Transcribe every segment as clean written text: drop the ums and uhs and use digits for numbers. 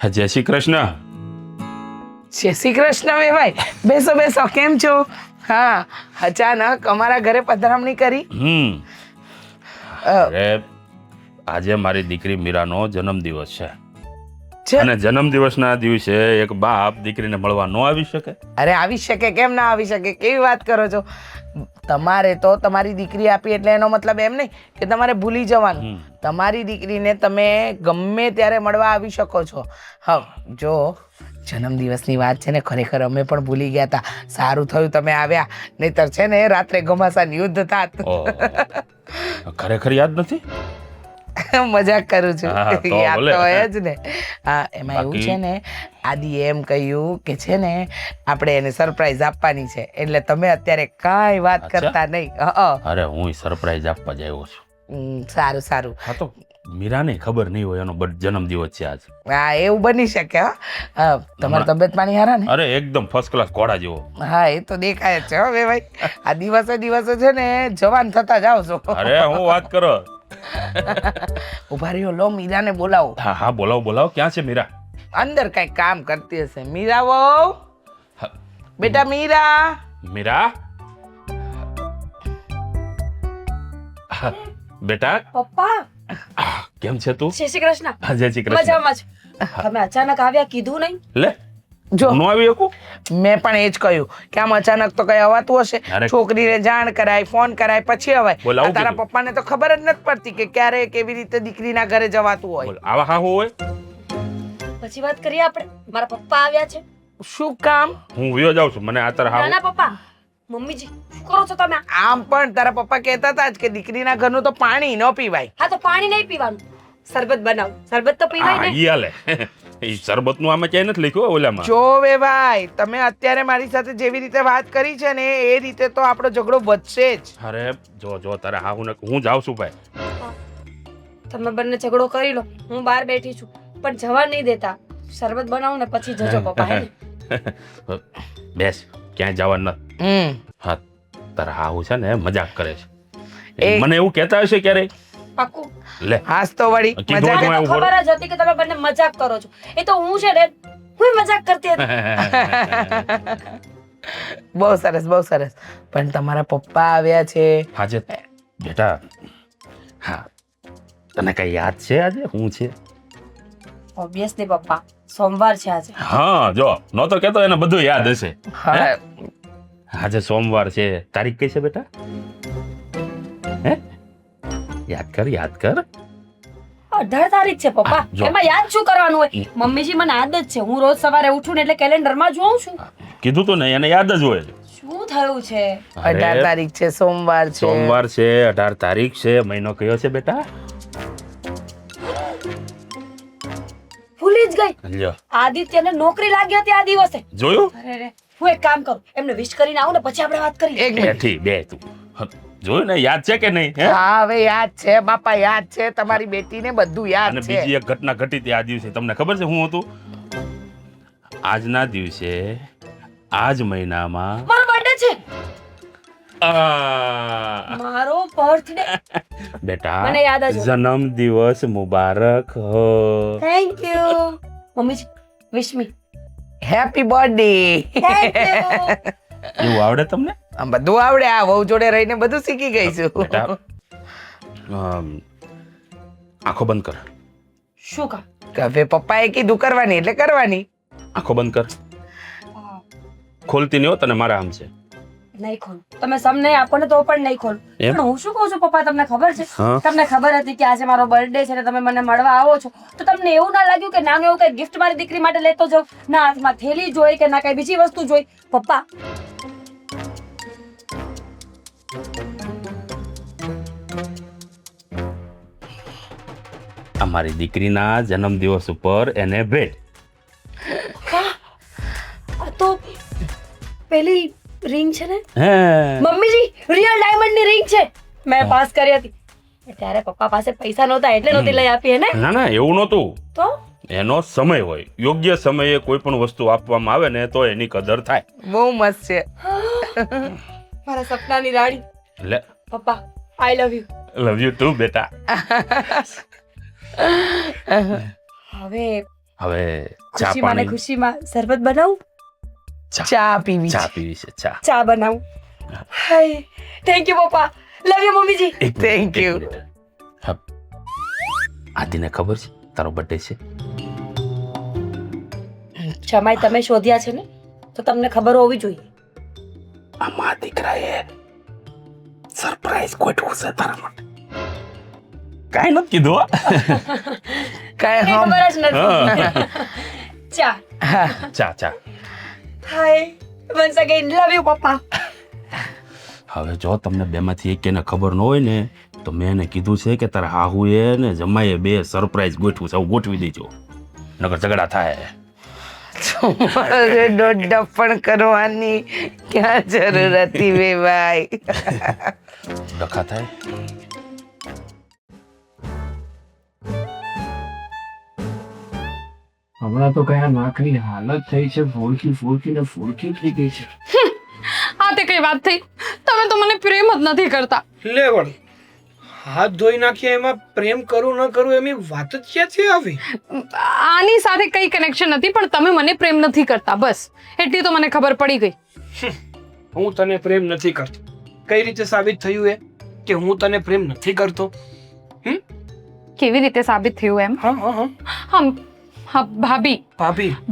જય શ્રી કૃષ્ણ. જય શ્રી કૃષ્ણ વેવાઈ. બેસો બેસો. કેમ છો? હા, અચાનક અમારા ઘરે પધરામણી કરી. અરે આજે મારી દીકરી મીરાનો જન્મદિવસ છે છે? અને જન્મદિવસના દિવસે એક બાપ દીકરીને મળવા ન આવી શકે? અરે આવી શકે, કેમ ના આવી શકે? કેવી વાત કરો છો? તમારે તો તમારી દીકરી આપી એટલે એનો મતલબ એમ નહીં કે તમારે ભૂલી જવાનું. તમારી દીકરીને તમે ગમે ત્યારે મળવા આવી શકો છો. હા, જો જન્મદિવસની વાત છે ને, ખરેખર અમે પણ ભૂલી ગયા હતા. સારું થયું તમે આવ્યા, નહીતર છે ને રાત્રે ઘમાસાન યુદ્ધ થાત. ઓહ, ખરેખર યાદ નથી? મજાક કરું છું. હા, તો યાદ ભલે. તો હોય જ ને. હા, એમાં એવું બાકી? છે ને, આદિ એમ કહ્યું કે છે ને આપણે એને સરપ્રાઈઝ આપવાની છે, એટલે તમે અત્યારે કાંઈ વાત અચ્છા. કરતા નહીં. અરે હું સરપ્રાઈઝ આપવા જ આવ્યો છું. સારું સારું. હા, તો મીરાને ખબર નહીં હોય એનો જન્મદિવસ છે આજ. હા, એવું બની શકે. હા, તમારી તબિયત પાણી હારા ને? અરે એકદમ ફર્સ્ટ ક્લાસ ઘોડા જેવો. હા, એ તો દેખાય જ છે. હવે ભાઈ આ દિવસે દિવસે છે ને જવાન થતા જાઓ છો. અરે હું વાત કરો. ઉભા રહ્યો, લો મીરાને બોલાવો. હા હા, બોલાવો બોલાવો. ક્યાં છે મીરા? અંદર કઈ કામ કરતી હશે. મીરા વહુ, હા, બેટા મીરા. મીરા હા, બેટા પપ્પા કેમ છે તું? જય શ્રી કૃષ્ણ. હા, જય શ્રી કૃષ્ણ. મજામાં જ. તમે અચાનક આવ્યા, કીધું નહીં? લે જો નો આવી શકું? મેં પણ એ જ કહ્યું કે આમ અચાનક તો કઈ અવાતું હશે. અરે. છોકરીને જાણ કરાય, ફોન કરાય, પછી અવાય. બોલ, આવું આ તારા કીધું? પપ્પાને તો ખબર જ નથી પડતી કે ક્યારે કેવી રીતે દીકરીના ઘરે જવાતું હોય. બોલ, આવા હા હોય? પછી વાત કરીએ આપણે. મારા પપ્પા આવ્યા છે. શું કામ? હું વયો જાઉં છું. મને આ તર હા નાના પપ્પા, મમ્મીજી શું કરો છો તમે? આમ પણ તારા પપ્પા કહેતા હતા જ કે દીકરીના ઘરનું તો પાણી ન પીવાય. હા, તો પાણી નહીં પીવાનું, શરબત બનાવો. શરબત તો પીવાય ને. ઈ હાલે. ઈ શરબતનું આમાં ક્યાંય નથી લખ્યું હો ઓલામાં. જો વે ભાઈ, તમે અત્યારે મારી સાથે જેવી રીતે વાત કરી છે ને એ રીતે તો આપણો ઝઘડો વધશે જ. અરે જો જો તારે હા હું જાઉં છું ભાઈ. તમે બંને ઝઘડો કરી લો, હું બહાર બેઠી છું, પણ જવા નહીં દેતા. શરબત બનાવું ને પછી જજો પપ્પા. હે ને? બેસ, ક્યાંય જવાનું નથી. હા, તારા હાહુ છે ને મજાક કરે છે. એ- મને એવું કહેતા હશે ક્યારે? પાક્કું. લે હાસ તો વળી કીધું મજા. હતું. મને તો ખબર જ હતી કે તમે બંને મજાક કરો છો. એ તો હું છે ને, હું મજાક કરતી હતી. બહુ સરસ, બહુ સરસ. પણ તમારા પપ્પા આવ્યા છે. આજે બેટા, હા તને કઈ યાદ છે આજે શું છે? ઓબ્વિયસલી પપ્પા, સોમવાર છે આજે. હા, જો નહોતો કહેતો એને બધું યાદ હશે. હા, આજે સોમવાર છે. તારીખ કઈ છે બેટા? હે યાદ કર, યાદ કર. 18 તારીખ છે પપ્પા. જો. એમાં યાદ શું કરવાનું હોય? મમ્મીજી મને આદત છે, હું રોજ સવારે ઉઠું ને એટલે કેલેન્ડરમાં જોઉં છું. કીધું તો ને એને યાદ જ હોય. શું થયું છે? 18 તારીખ છે, સોમવાર છે. સોમવાર છે, 18 તારીખ છે. મહિનો કયો છે બેટા? ભૂલી જ ગઈ. લ્યો આદિત્યને નોકરી લાગી હતી આ દિવસે. જોયું? અરે રે, હું એક કામ કરું, એમને વિશ કરીને આવું ને પછી આપણે વાત કરીએ. એક મિનિટ. બેઠી બે તું જોયું ને, યાદ છે કે નહીં? હે? હા, હવે યાદ છે બાપા, યાદ છે. તમારી બેટીને બધું યાદ અને છે. બીજી એક ઘટના ઘટી હતી આ દિવસે. તમને ખબર છે શું હતું? આજના દિવસે આજ મહિનામાં મારો બર્થડે છે. આ, મારો બર્થડે. બેટા મને યાદ જ હોય. જન્મ દિવસ મુબારક હો. થેન્ક યુ મમ્મીજી, wish me. Happy birthday. Thank you. એવું આવડે તમને આમ બધું આવડે. આ વહુ જોડે રહીને બધું શીખી ગઈ છું. બેટા? આંખો બંધ કર. શું કામ? કે હવે પપ્પાએ કીધું કરવાની એટલે કરવાની. આંખો બંધ કર. ખોલતી નહીં હો, તને મારા આમ છે. નહીં ખોલ. તમે સમ નહીં આપો ને તો પણ નહીં ખોલ. એમ? પણ હું શું કહું છું પપ્પા, તમને ખબર છે? હા. તમને ખબર હતી કે આજે મારો બર્થડે છે ને તમે મને મળવા આવો છો, તો તમને એવું ના લાગ્યું કે નાનું એવું કઈ ગિફ્ટ મારી દીકરી માટે લેતો જાઉં? ના હાથમાં થેલી જોઈ કે ના કઈ બીજી વસ્તુ જોઈ? પપ્પા, અમારી દીકરીના જન્મદિવસ ઉપર એને ભેટ. આ તો પેલી રિંગ છે ને હે મમ્મીજી, રિયલ ડાયમંડ ની રિંગ છે. મેં પાસ કરી હતી. ત્યારે પપ્પા પાસે પૈસા નહોતા એટલે નહોતી લઈ આપી. હે ને? ના ના, એવું નહોતું. તો એનો સમય હોય, યોગ્ય સમયે કોઈ પણ વસ્તુ આપવામાં આવે ને તો એની કદર થાય. બહુ મસ્ત છે. મારા સપનાની રાણી. લે, પપ્પા, I love you. Love you too બેટા. હવે હવે ચા ખુશીમાં ને પાણી ખુશીમાં શરબત બનાવું, ચા પીવી ચા છે. પીવી છે ચા ચા બનાવું. હાય થેન્ક યુ પપ્પા, લવ યુ મમ્મીજી. એક મિનિટ, Thank એક you. મિનિટ. હા. આદિને ખબર છે તારો બર્થડે છે? જમાઈ તમે શોધ્યા છે ને તો તમને ખબર હોવી જોઈએ. આમાં દીકરાએ સરપ્રાઈઝ ગોઠવું છે તારા માટે. કાંઈ નથી કીધું હો. કાંઈ એ હમ ખબર જ નથી. ચા. ચા ચા. હાય વન્સ અગેન લવ યુ પપ્પા. હવે જો તમને બેમાંથી એકેને ખબર ન હોય ને તો મેં એને કીધું છે કે તારા હાહુએ ને જમાઈએ બે સરપ્રાઈઝ ગોઠવું છે. આવું ગોઠવી દેજો, નકર ઝઘડા થાય. દોડપ પણ કરવાની ક્યાં જરૂર હતી બે ભાઈ. ડખા થાય. હમણાં તો કયા નાકની હાલત થઈ છે, ફોડકી થઈ ગઈ છે. આ તે કઈ વાત થઈ? તમે તો મને પ્રેમ જ નથી કરતા. લે વળી, હાથ ધોઈ નાખ્યા એમાં પ્રેમ કરું ન કરું એની વાત જ ક્યાંથી આવી? આની સાથે કઈ કનેક્શન નથી, પણ તમે મને પ્રેમ નથી કરતા, બસ એટલી તો મને ખબર પડી ગઈ. હું તને પ્રેમ નથી કરતો. કઈ રીતે સાબિત થયું એ કે હું તને પ્રેમ નથી કરતો? કેવી રીતે સાબિત થયું એમ? હા હા હા હમ હા, ભાભી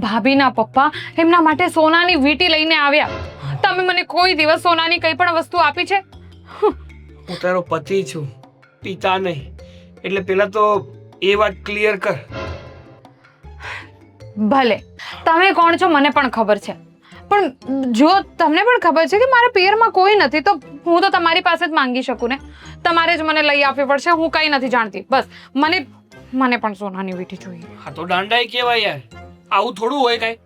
ભાભીના પપ્પા એમના માટે સોનાની વીંટી લઈને આવ્યા. તમે મને કોઈ દિવસ સોનાની કઈ પણ વસ્તુ આપી છે? હું તારો પતિ છું, પિતા નહીં. એટલે પેલા તો એ વાત ક્લિયર કર. ભલે તમે કોણ છો મને પણ ખબર છે, પણ જો તમને પણ ખબર છે કે મારા પિયરમાં કોઈ નથી તો હું તો તમારી પાસે જ માંગી શકું ને. તમારે જ મને લઈ આપવી પડશે. હું કઈ નથી જાણતી, બસ મને પણ સોનાની વીંટી જોઈએ. હા તો દાંડાઈ કેવાય યાર, આવું થોડું હોય કાંઈ.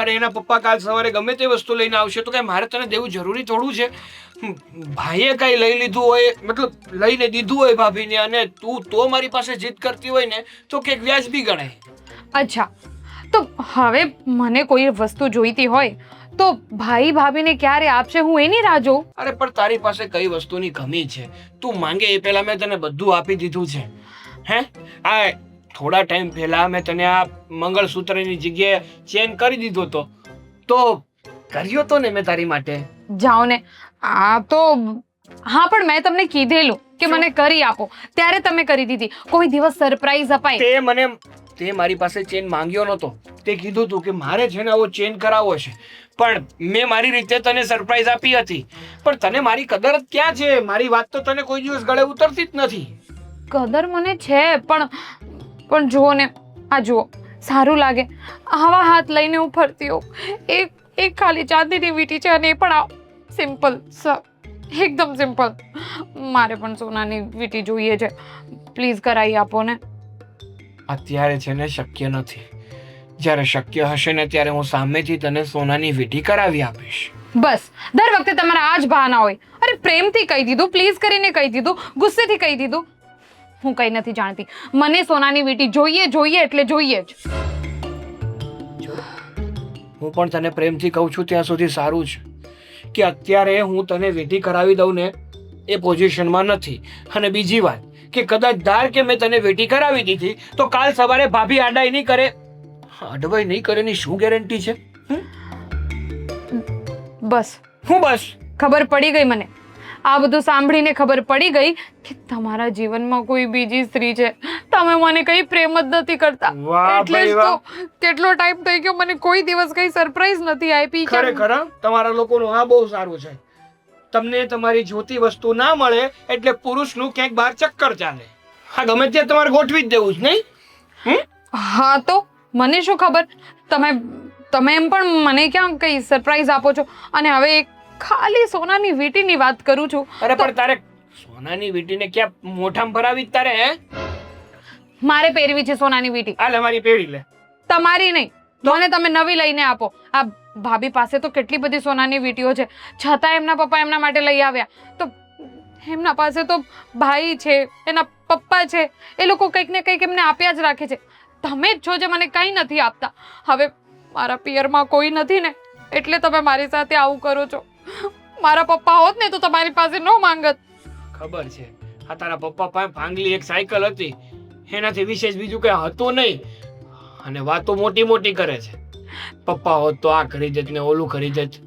અરે એના પપ્પા કાલ સવારે ગમે તે વસ્તુ લઈને આવશે તો કાંઈ મારે તને દેવું જરૂરી થોડું છે? ભાઈએ કાંઈ લઈ લીધું હોય, મતલબ લઈને દીધું હોય ભાભીને, અને તું તો મારી પાસે જીદ કરતી હોય ને તો કંઈક વ્યાજબી ગણાય. અચ્છા, તો હવે મને કોઈ વસ્તુ જોઈતી હોય તો ભાઈ ભાભીને ક્યારે આપશે હું એની રાહ જોઉં? અરે પણ તારી પાસે કઈ વસ્તુની કમી છે? તું માંગે એ પહેલા મેં તને બધું આપી દીધું છે. હે આ થોડા ટાઈમ પહેલા મેં તને આ મંગળસૂત્રની જગ્યાએ ચેન કરી દીધો તો કર્યો તો ને મેં તારી માટે. જાઓ ને. આ તો હા, પણ મેં તમને કીધેલું કે મને કરી આપો ત્યારે તમે કરી દીધી. કોઈ દિવસ સરપ્રાઈઝ અપાય? તે મારી પાસે ચેન માંગ્યો નતો. તે કીધું તું કે મારે છે ને આવો ચેન કરાવવો છે, પણ મેં મારી રીતે તને સરપ્રાઈઝ આપી હતી. પણ તને મારી કદર જ ક્યાં છે? મારી વાત તો તને કોઈ દિવસ ગળે ઉતરતી જ નથી. કદર મને છે, પણ જુઓ ને, આ જુઓ, સારું લાગે આવા હાથ લઈને હું ફરતી હોઉં. એક ખાલી ચાંદીની વીંટી છે અને એ પણ સિમ્પલ, એકદમ સિમ્પલ. મારે પણ સોનાની વીંટી જોઈએ છે. પ્લીઝ કરાવી આપો ને. અત્યારે છે ને શક્ય નથી. જ્યારે શક્ય હશે ને ત્યારે હું સામેથી તને સોનાની વીંટી કરાવી આપીશ. બસ દર વખતે તમારા આ જ બહાના હોય. અરે પ્રેમથી કહી દીધું, પ્લીઝ કરીને કહી દીધું, ગુસ્સેથી કહી દીધું. હું કઈ નથી જાણતી, મને સોનાની વીંટી જોઈએ એટલે જોઈએ જ. હું પણ તને પ્રેમથી કહું છું ત્યાં સુધી સારું છે કે અત્યારે હું તને વીંટી કરાવી દઉં ને એ પોઝિશનમાં નથી. અને બીજી વાત કે કદાચ ધાર કે મેં તને વીંટી કરાવી દીધી તો કાલ સવારે ભાભી આડાઈ નહીં કરે. અડવાઈ નહીં કરે ની શું ગેરંટી છે? બસ હું બસ ખબર પડી ગઈ મને. આ બધું સાંભળીને ખબર પડી ગઈ કે તમારા જીવનમાં કોઈ બીજી સ્ત્રી છે. તમે મને કઈ પ્રેમ જ નથી કરતા. વાહ એટલે ભાઈ જ વાહ. તો કેટલો ટાઈમ થઈ ગયો મને કોઈ દિવસ કઈ સરપ્રાઈઝ નથી આપી. ખરેખર તમારા લોકોનું આ બહુ સારું છે. તમને તમારી જોતી વસ્તુ ના મળે એટલે પુરુષનું ક્યાંક બહાર ચક્કર ચાલે. હા ગમે ત્યાં તમારે ગોઠવી જ દેવું જ નહીં. હા તો મને શું ખબર, તમે એમ પણ મને ક્યાં કઈ સરપ્રાઈઝ આપો છો. અને હવે એક ખાલી સોનાની વીંટીની વાત કરું છું. અરે પણ તારે સોનાની વીંટીને ક્યાં મોઢામાં ભરાવી જ તારે? હે મારે પહેરવી છે સોનાની વીંટી. આ લે મારી પેઢી લે. તમારી નહીં, મને તમે નવી લઈને આપો. આ ભાભી પાસે તો કેટલી બધી સોનાની વીંટીઓ છે, છતાં એમના પપ્પા એમના માટે લઈ આવ્યા. તો એમના પાસે તો ભાઈ છે, એના પપ્પા છે, એ લોકો કંઈક ને કંઈક એમને આપ્યા જ રાખે છે. તમે જ છો જે મને કંઈ નથી આપતા. હવે મારા પિયરમાં કોઈ નથી ને એટલે તમે મારી સાથે આવું કરો છો. મારા પપ્પા હોત ને તો તમારી પાસે ન માંગત. ખબર છે આ તારા પપ્પા પાસે ભાંગલી એક સાયકલ હતી, એનાથી વિશેષ બીજું કઈ હતું નહીં. અને વાતો મોટી મોટી કરે છે. પપ્પા હોત તો આ કરી દેત ને ઓલું કરી દેત.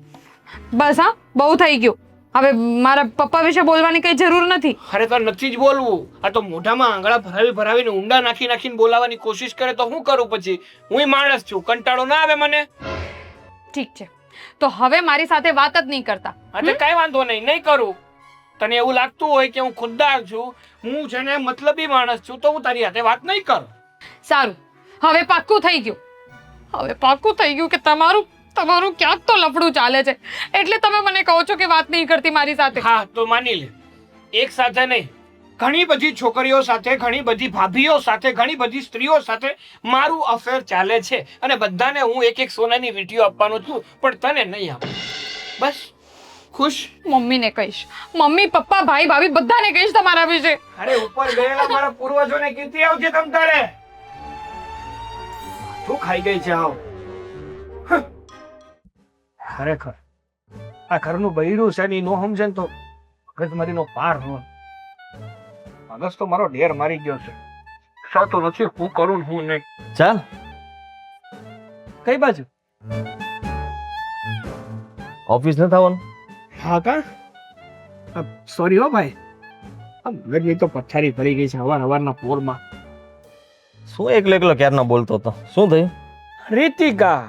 બસ હા, બહુ થઈ ગયું. હવે મારા પપ્પા વિશે બોલવાની કઈ જરૂર નથી. અરે તો નથી જ બોલવું. આ તો મોઢામાં આંગળા ભરાવીને ઊંડા નાખીને બોલાવવાની કોશિશ કરે તો હું કરું પછી? હું માણસ છું, કંટાળો ના આવે મને? ઠીક છે, તો હવે મારી સાથે વાત જ નહીં કરતા. એટલે કઈ વાંધો નહીં કરું. તને એવું લાગતું હોય કે હું ખુદદાર છું, હું છે ને મતલબી માણસ છું, તો હું તારી સાથે વાત નહીં કરું. સારું, હવે પાક્કું થઈ ગયું. હવે પાક્કું થઈ ગયું કે તમારું ક્યાંક તો લફડું ચાલે છે, એટલે તમે મને કહો છો કે વાત નહીં કરતી મારી સાથે. હા તો માની લે, એક સાથે નહીં, ઘણી બધી છોકરીઓ સાથે, ઘણી બધી ભાભીઓ સાથે, ઘણી બધી સ્ત્રીઓ સાથે મારું અફેર ચાલે છે અને બધાને હું એક એક સોનાની વીંટીઓ આપવાનો છું, પણ તને નહીં આપું. બસ ખુશ? મમ્મીને કહીશ, મમ્મી પપ્પા ભાઈ ભાભી બધાને કહીશ તમારા વિશે. અરે ઉપર ગયેલા મારા પૂર્વજોને કીર્તિ આવજે તમ તારે. તું ખાઈ ગઈ છે આવ. ખરેખર આ ઘરનું બૈરું છે ને નો સમજે તો મગજમારીનો પાર ન. મગજ તો મારો ઢેર મારી ગયો છે. સાતો નથી હું કરું ને હું નહીં. ચાલ કઈ બાજુ? ઓફિસ ન થવાનું. હા કા સોરી હો ભાઈ, મગજની તો પથારી ભરી ગઈ છે હવારના પોરમાં. શું એકલો એકલો ક્યારનો બોલતો હતો? શું થયું? રીતિકા,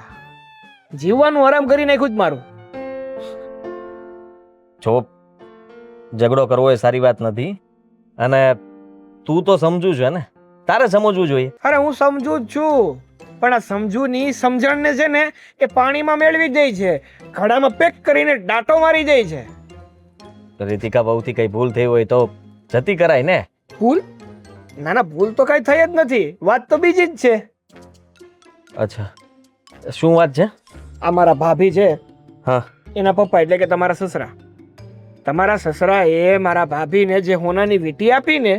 જીવવાનું આરામ કરી નાખ્યું જ મારું. જો ઝઘડો કરવો એ સારી વાત નથી, અને તું તો સમજુ છે ને, તારે સમજવું જોઈએ. અરે હું સમજુ જ છું, પણ આ સમજુની સમજણને છે ને એ પાણીમાં મેળવી દે છે, ઘડામાં પેક કરીને ડાટો મારી દે છે. રીતિકા બહુથી કઈ ભૂલ થઈ હોય તો જતી કરાય ને. ભૂલ? ના ના, ભૂલ તો કઈ થઈ જ નથી, વાત તો બીજી જ છે. અચ્છા, શું વાત છે? આ મારા ભાભી છે, હા, એના પપ્પા એટલે કે તમારા સસરા. તમારા સસરા એ મારા ભાભીને જે હોનાની વીંટી આપીને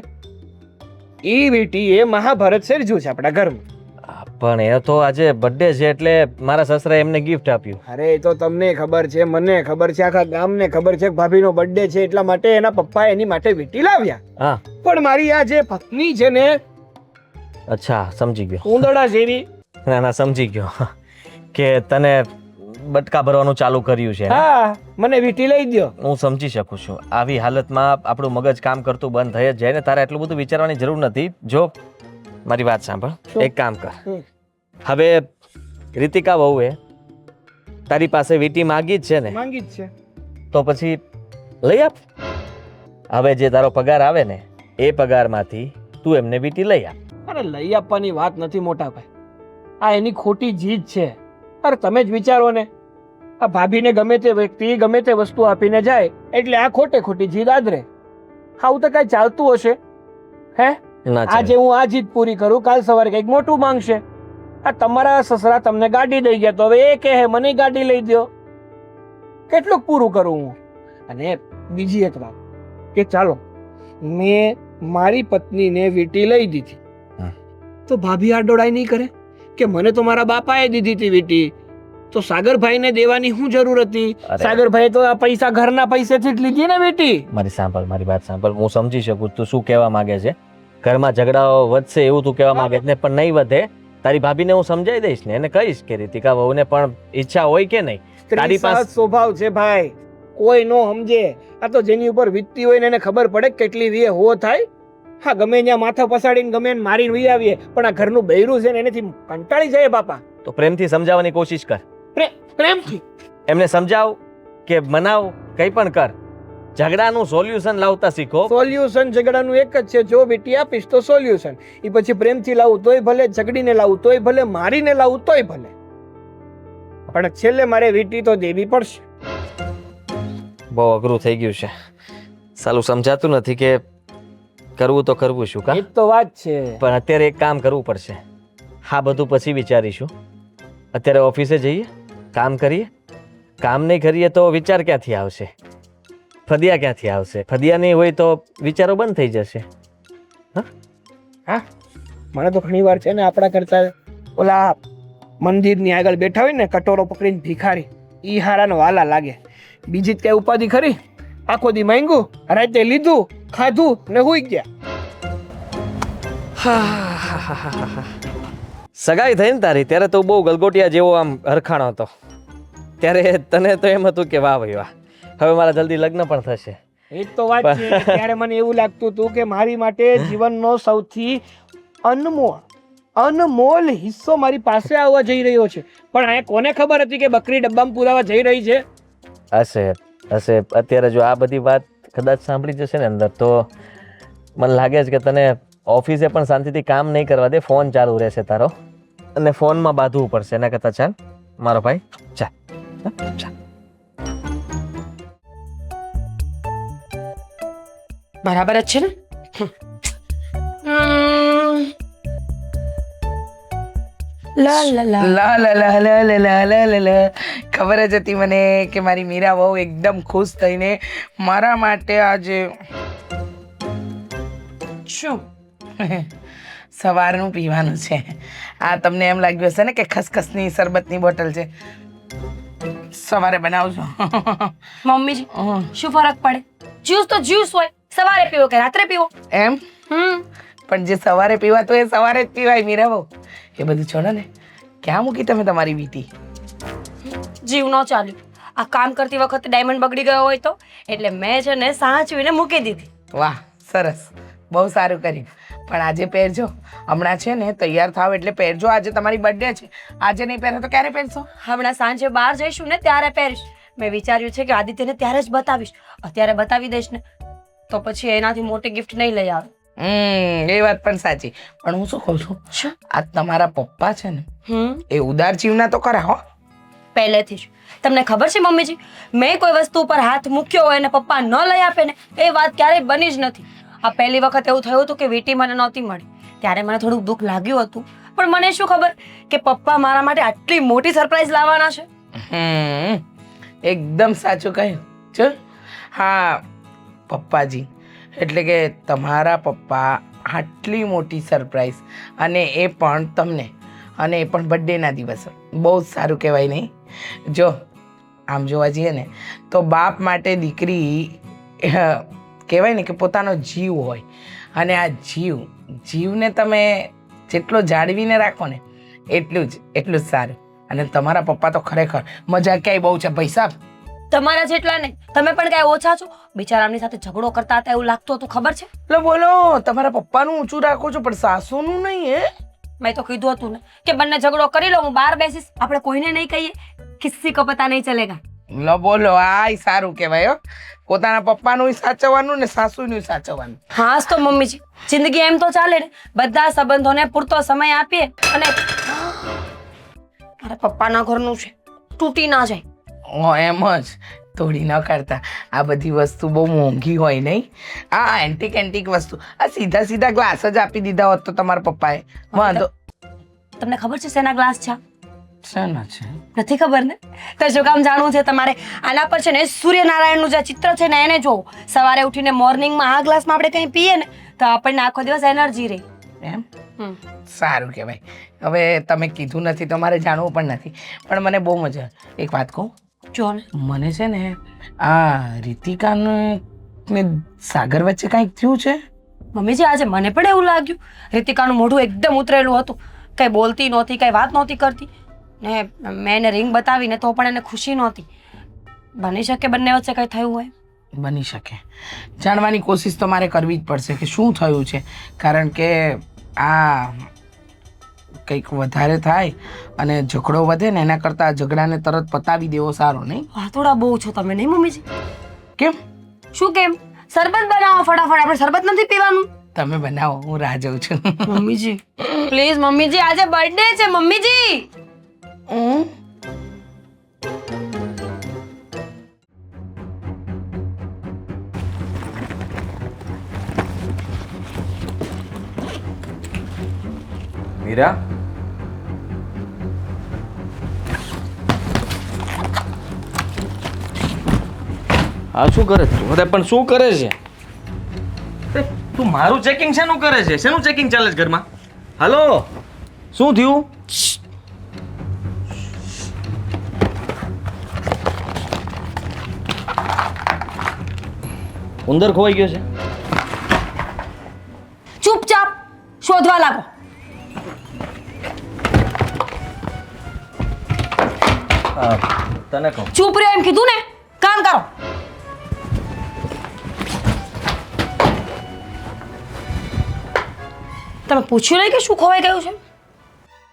એ વીંટી એ મહાભારત સર્જ્યું છે આપણા ઘરમાં. પણ એ તો આજે બર્થડે છે એટલે મારા સસરાએ એમને ગિફ્ટ આપ્યું. અરે એ તો તમને ખબર છે, મને ખબર છે, આખા ગામને ખબર છે કે ભાભીનો બર્થડે છે એટલા માટે એના પપ્પા એની માટે વીંટી લાવ્યા. હા, પણ મારી આ જે પત્ની છે ને, અચ્છા સમજી ગયો. ઉંદરડા જેવી. ના ના, સમજી ગયો કે તને બટકા ભરવાનું ચાલુ કર્યું છે. હા, મને વીંટી લઈ દ્યો. હું સમજી શકું છું. આવી હાલતમાં આપણું મગજ કામ કરતું બંધ થઈ જ જાય ને. તારે એટલું બધું વિચારવાની જરૂર નથી. જો મારી વાત સાંભળ, એક કામ કર. હવે રીતિકા વહુએ તારી પાસે વીંટી માંગી જ છે ને, માંગી જ છે તો પછી લઈ આપ. હવે જે તારો પગાર આવે ને એ પગારમાંથી તું એમને વીંટી લઈ આપ. અરે લઈ આપવાની વાત નથી મોટા ભાઈ, આ એની ખોટી જીદ છે. અરે તમે જ વિચારો ને, આ ભાભીને ગમે તે વ્યક્તિ ગમે તે વસ્તુ આપીને જાય એટલે આ ખોટે ખોટી જીદ આદરે. આવું તો કઈ ચાલતું હશે? હે, ના આજે હું આ જીદ પૂરી કરું, કાલ સવારે કઈક મોટું માંગશે. આ તમારા સસરા તમને ગાડી દઈ ગયા તો હવે એ કહે મને ગાડી લઈ દો. કેટલું પૂરું કરું હું? અને બીજી એક વાત કે ચાલો મેં મારી પત્નીને વીંટી લઈ દીધી, તો ભાભી આ ડોળાઈ નહીં કરે કે મને તો મારા બાપાએ દીધી હતી વીંટી, તો સાગરભાઈને દેવાની શું જરૂર હતી? સાગરભાઈ તો આ પૈસા ઘરના પૈસેથી જ લીધી ને વીંટી. મારી સાંભળ, મારી વાત સાંભળ. હું સમજી શકું તું શું કહેવા માંગે છે. ઘરમાં ઝઘડાઓ વધશે એવું તું કહેવા માંગે છે ને, પણ નહીં વધે. તારી ભાભીને હું સમજાઈ દઈશ ને, એને કહીશ કે રીતિકા વહુને પણ ઈચ્છા હોય કે નહીં. તારી પાસે સ્વભાવ છે ભાઈ, કોઈ નો સમજે. આ તો જેની ઉપર વીતતી હોય ને એને ખબર પડે કેટલી વીએ હો થાય. હા, ગમે ત્યાં માથા પસાડીને ગમે એને મારીને વી આવીએ, પણ આ ઘરનું બૈરું છે ને એનેથી કંટાળી જાય બાપા. તો પ્રેમથી સમજાવવાની કોશિશ કર. પ્રેમથી એમને સમજાવ કે મનાવ, કંઈ પણ કર. ઝઘડાનું સોલ્યુશન લાવતા શીખો. સોલ્યુશન ઝઘડાનું એક જ છે, જો વીંટી આપીશ તો સોલ્યુશન. એ પછી પ્રેમથી લાવું તોય ભલે, ઝઘડીને લાવું તોય ભલે, મારીને લાવું તોય ભલે, પણ છેલ્લે મારે વીંટી તો દેવી પડશે. બહુ અઘરું થઈ ગયું છે. સાલું સમજાતું નથી કે કરવું તો કરવું શું કા. એ તો વાત છે. પણ અત્યારે એક કામ કરવું પડશે. હા, બધું પછી વિચારીશું. અત્યારે ઓફિસે જઈએ, કામ કરીએ. કામ નહીં કરીએ તો વિચાર ક્યાંથી આવશે? ફદિયા ક્યાંથી આવશે? ફદિયા નહીં હોય તો વિચારો બંધ થઈ જશે. હા, મને તો ઘણી વાર છે ને આપણા કરતા ઓલા મંદિરની આગળ બેઠા હોય ને કટોરો પકડીને ભિખારી, ઈ હારાનો વાલા લાગે. બીજી જ કઈ ઉપાધિ ખરી? આખો દી માંગ્યું, રાતે લીધું, ખાધું ને હુઈ ગયા. સગાઈ થઈ ને તારી ત્યારે તો બહુ ગલગોટિયા જેવો આમ હરખાણો હતો. ત્યારે તને તો એમ હતું કે વાહ ભાઈ વાહ, હવે મારા જલ્દી લગ્ન પણ થશે. એ જ તો વાત છે. ત્યારે મને એવું લાગતું હતું કે મારી માટે જીવનનો સૌથી અનમોલ હિસ્સો મારી પાસે આવવા જઈ રહ્યો છે. પણ આ કોને ખબર હતી કે બકરી ડબ્બામાં પુરાવા જઈ રહી છે? હશે હશે. અત્યારે જો આ બધી વાત કદાચ સાંભળી જશે ને અંદર, તો મને લાગે છે કે તને ઓફિસે પણ શાંતિથી કામ નહીં કરવા દે. ફોન ચાલુ રહેશે તારો અને ફોનમાં બાંધવું પડશે. એના કરતાં ચાલ મારો ભાઈ, ચાલ ચાલ. બરાબર જ છે ને? લા લા લા લા લા લા લા લા લા લા લા લા. ખબર જ હતી મને કે મારી મીરા બહુ એકદમ ખુશ થઈને મારા માટે આજે શું સવારનું પીવાનું છે. આ તમને એમ લાગ્યું હશે ને કે ખસખસની શરબતની બોટલ છે, સવારે બનાવજો. મમ્મીજી શું ફરક પડે? જ્યુસ તો જ્યુસ હોય, સવારે પીવો કે રાત્રે પીવો. એમ પણ જે સવારે પીવાતું એ સવારે જ પીવાય મીરા બહુ. એ બધું છોડો ને, ક્યાં મૂકી તમે તમારી વીટી? જીવ ન ચાલ્યું. આ કામ કરતી વખતે ડાયમંડ બગડી ગયો હોય તો એટલે મેં છે ને સાચવીને મૂકી દીધી. વાહ, સરસ, બહુ સારું કર્યું. પણ આજે પહેરજો. હમણાં છે ને તૈયાર થાવ એટલે પહેરજો. આજે તમારી બર્થડે છે, આજે નહીં પહેરો તો ક્યારે પહેરશો? હમણાં સાંજે બહાર જઈશું ને ત્યારે પહેરીશ. મેં વિચાર્યું છે કે આદિત્યને ત્યારે જ બતાવીશ. અત્યારે બતાવી દઈશ ને તો પછી એનાથી મોટી ગિફ્ટ નહીં લઈ આવે. એ વાત પણ સાચી. પણ હું શું કહું છું, આ તમારા પપ્પા છે ને એ ઉદાર જીવના તો ખરા હો. પહેલેથી જ તમને ખબર છે મમ્મીજી, મેં કોઈ વસ્તુ ઉપર હાથ મૂક્યો હોય અને પપ્પા ન લઈ આપે ને એ વાત ક્યારેય બની જ નથી. આ પહેલી વખત એવું થયું હતું કે વીટી મને નહોતી મળી, ત્યારે મને થોડુંક દુઃખ લાગ્યું હતું. પણ મને શું ખબર કે પપ્પા મારા માટે આટલી મોટી સરપ્રાઈઝ લાવવાના છે. એકદમ સાચું કહ્યું. ચલ, હા, પપ્પાજી એટલે કે તમારા પપ્પા આટલી મોટી સરપ્રાઈઝ, અને એ પણ તમને, અને એ પણ બર્થડેના દિવસે. બહુ જ સારું કહેવાય નહીં? જો આમ જોવા જઈએ ને તો બાપ માટે દીકરી કહેવાય ને કે પોતાનો જીવ હોય, અને આ જીવને તમે જેટલો જાળવીને રાખો ને એટલું જ સારું. અને તમારા પપ્પા તો ખરેખર મજા ક્યાંય બહુ છે ભાઈ સાહેબ. તમારા જેટલા નહીં, તમે પણ કાંઈ ઓછા છો. બિચારાની સાથે ઝઘડો કરતા હતા એવું લાગતું હતું, ખબર છે? લો બોલો, તમારા પપ્પાનું ઊંચું રાખો છો પણ સાસુનું નહીં. મેં તો કીધું હતું ને કે બંને ઝઘડો કરી લો, હું બહાર બેસીશ, આપણે કોઈને નહીં કહીએ, કિસ્સી કો પતા નહીં ચલેગા. લો બોલો, આ સારું કહેવાય હો. પોતાના પપ્પાનું સાચવવાનું ને સાસુનું સાચવવાનું. હા તો મમ્મીજી, જિંદગી એમ તો ચાલે ને, બધા સંબંધોને પૂરતો સમય આપીએ અને મારા પપ્પાના ઘરનું છે, તૂટી ના જાય. એમ જ તોડી ન કરતા. આ બધી વસ્તુ બહુ મોંઘી હોય નહીં? આ એન્ટિક વસ્તુ, આ સીધા ગ્લાસ જ આપી દીધા હોત તો તમારા પપ્પાએ વાંધો. તમને ખબર છે શેના ગ્લાસ છે? શાના છે? નથી ખબર ને? તો શું કામ જાણવું છે તમારે? આના પર છે ને સૂર્યનારાયણનું જે ચિત્ર છે ને એને જોવો. સવારે ઉઠીને મોર્નિંગમાં આ ગ્લાસમાં આપણે કંઈ પીએ ને તો આપણને આખો દિવસ એનર્જી રહે. એમ? સારું કહેવાય. હવે તમે કીધું નથી તો મારે જાણવું પણ નથી, પણ મને બહુ મજા. એક વાત કહું, જો ને મને છે ને આ રીતિકાને સાગર વચ્ચે કાંઈક થયું છે. મમ્મીજી આજે મને પણ એવું લાગ્યું. રીતિકાનું મોઢું એકદમ ઉતરેલું હતું, કંઈ બોલતી નહોતી, કંઈ વાત નહોતી કરતી ને મેં એને રિંગ બતાવીને તો પણ એને ખુશી નહોતી. બની શકે બંને વચ્ચે કંઈ થયું હોય. બની શકે. જાણવાની કોશિશ તો મારે કરવી જ પડશે કે શું થયું છે, કારણ કે આ કંઈક વધારે થાય અને ઝઘડો વધે ને એના કરતાં ઝઘડાને તરત પતાવી દેવો સારો નહીં? વાતોડા બહુ છો તમે નહીં મમ્મીજી? કેમ? શું કેમ? શરબત બનાવો ફટાફટ, આપણે શરબત નથી પીવાનું. તમે બનાવો, હું રાહ જોઉં છું. મમ્મીજી પ્લીઝ મમ્મીજી, આજે બર્થડે છે મમ્મીજી. મીરા, હા શું કરે છે? અરે પણ શું કરે છે તું? મારું ચેકિંગ શેનું કરે છે? શેનું ચેકિંગ ચાલે છે ઘરમાં? હાલો, શું થયું? ઉંદર ખોવાઈ ગયો છે? ચૂપચાપ શોધવા લાગો. તને કહું ચૂપ રહ્યો એમ કીધું ને, કામ કરો. તમે પૂછ્યું નહીં કે શું ખોવાઈ ગયું છે?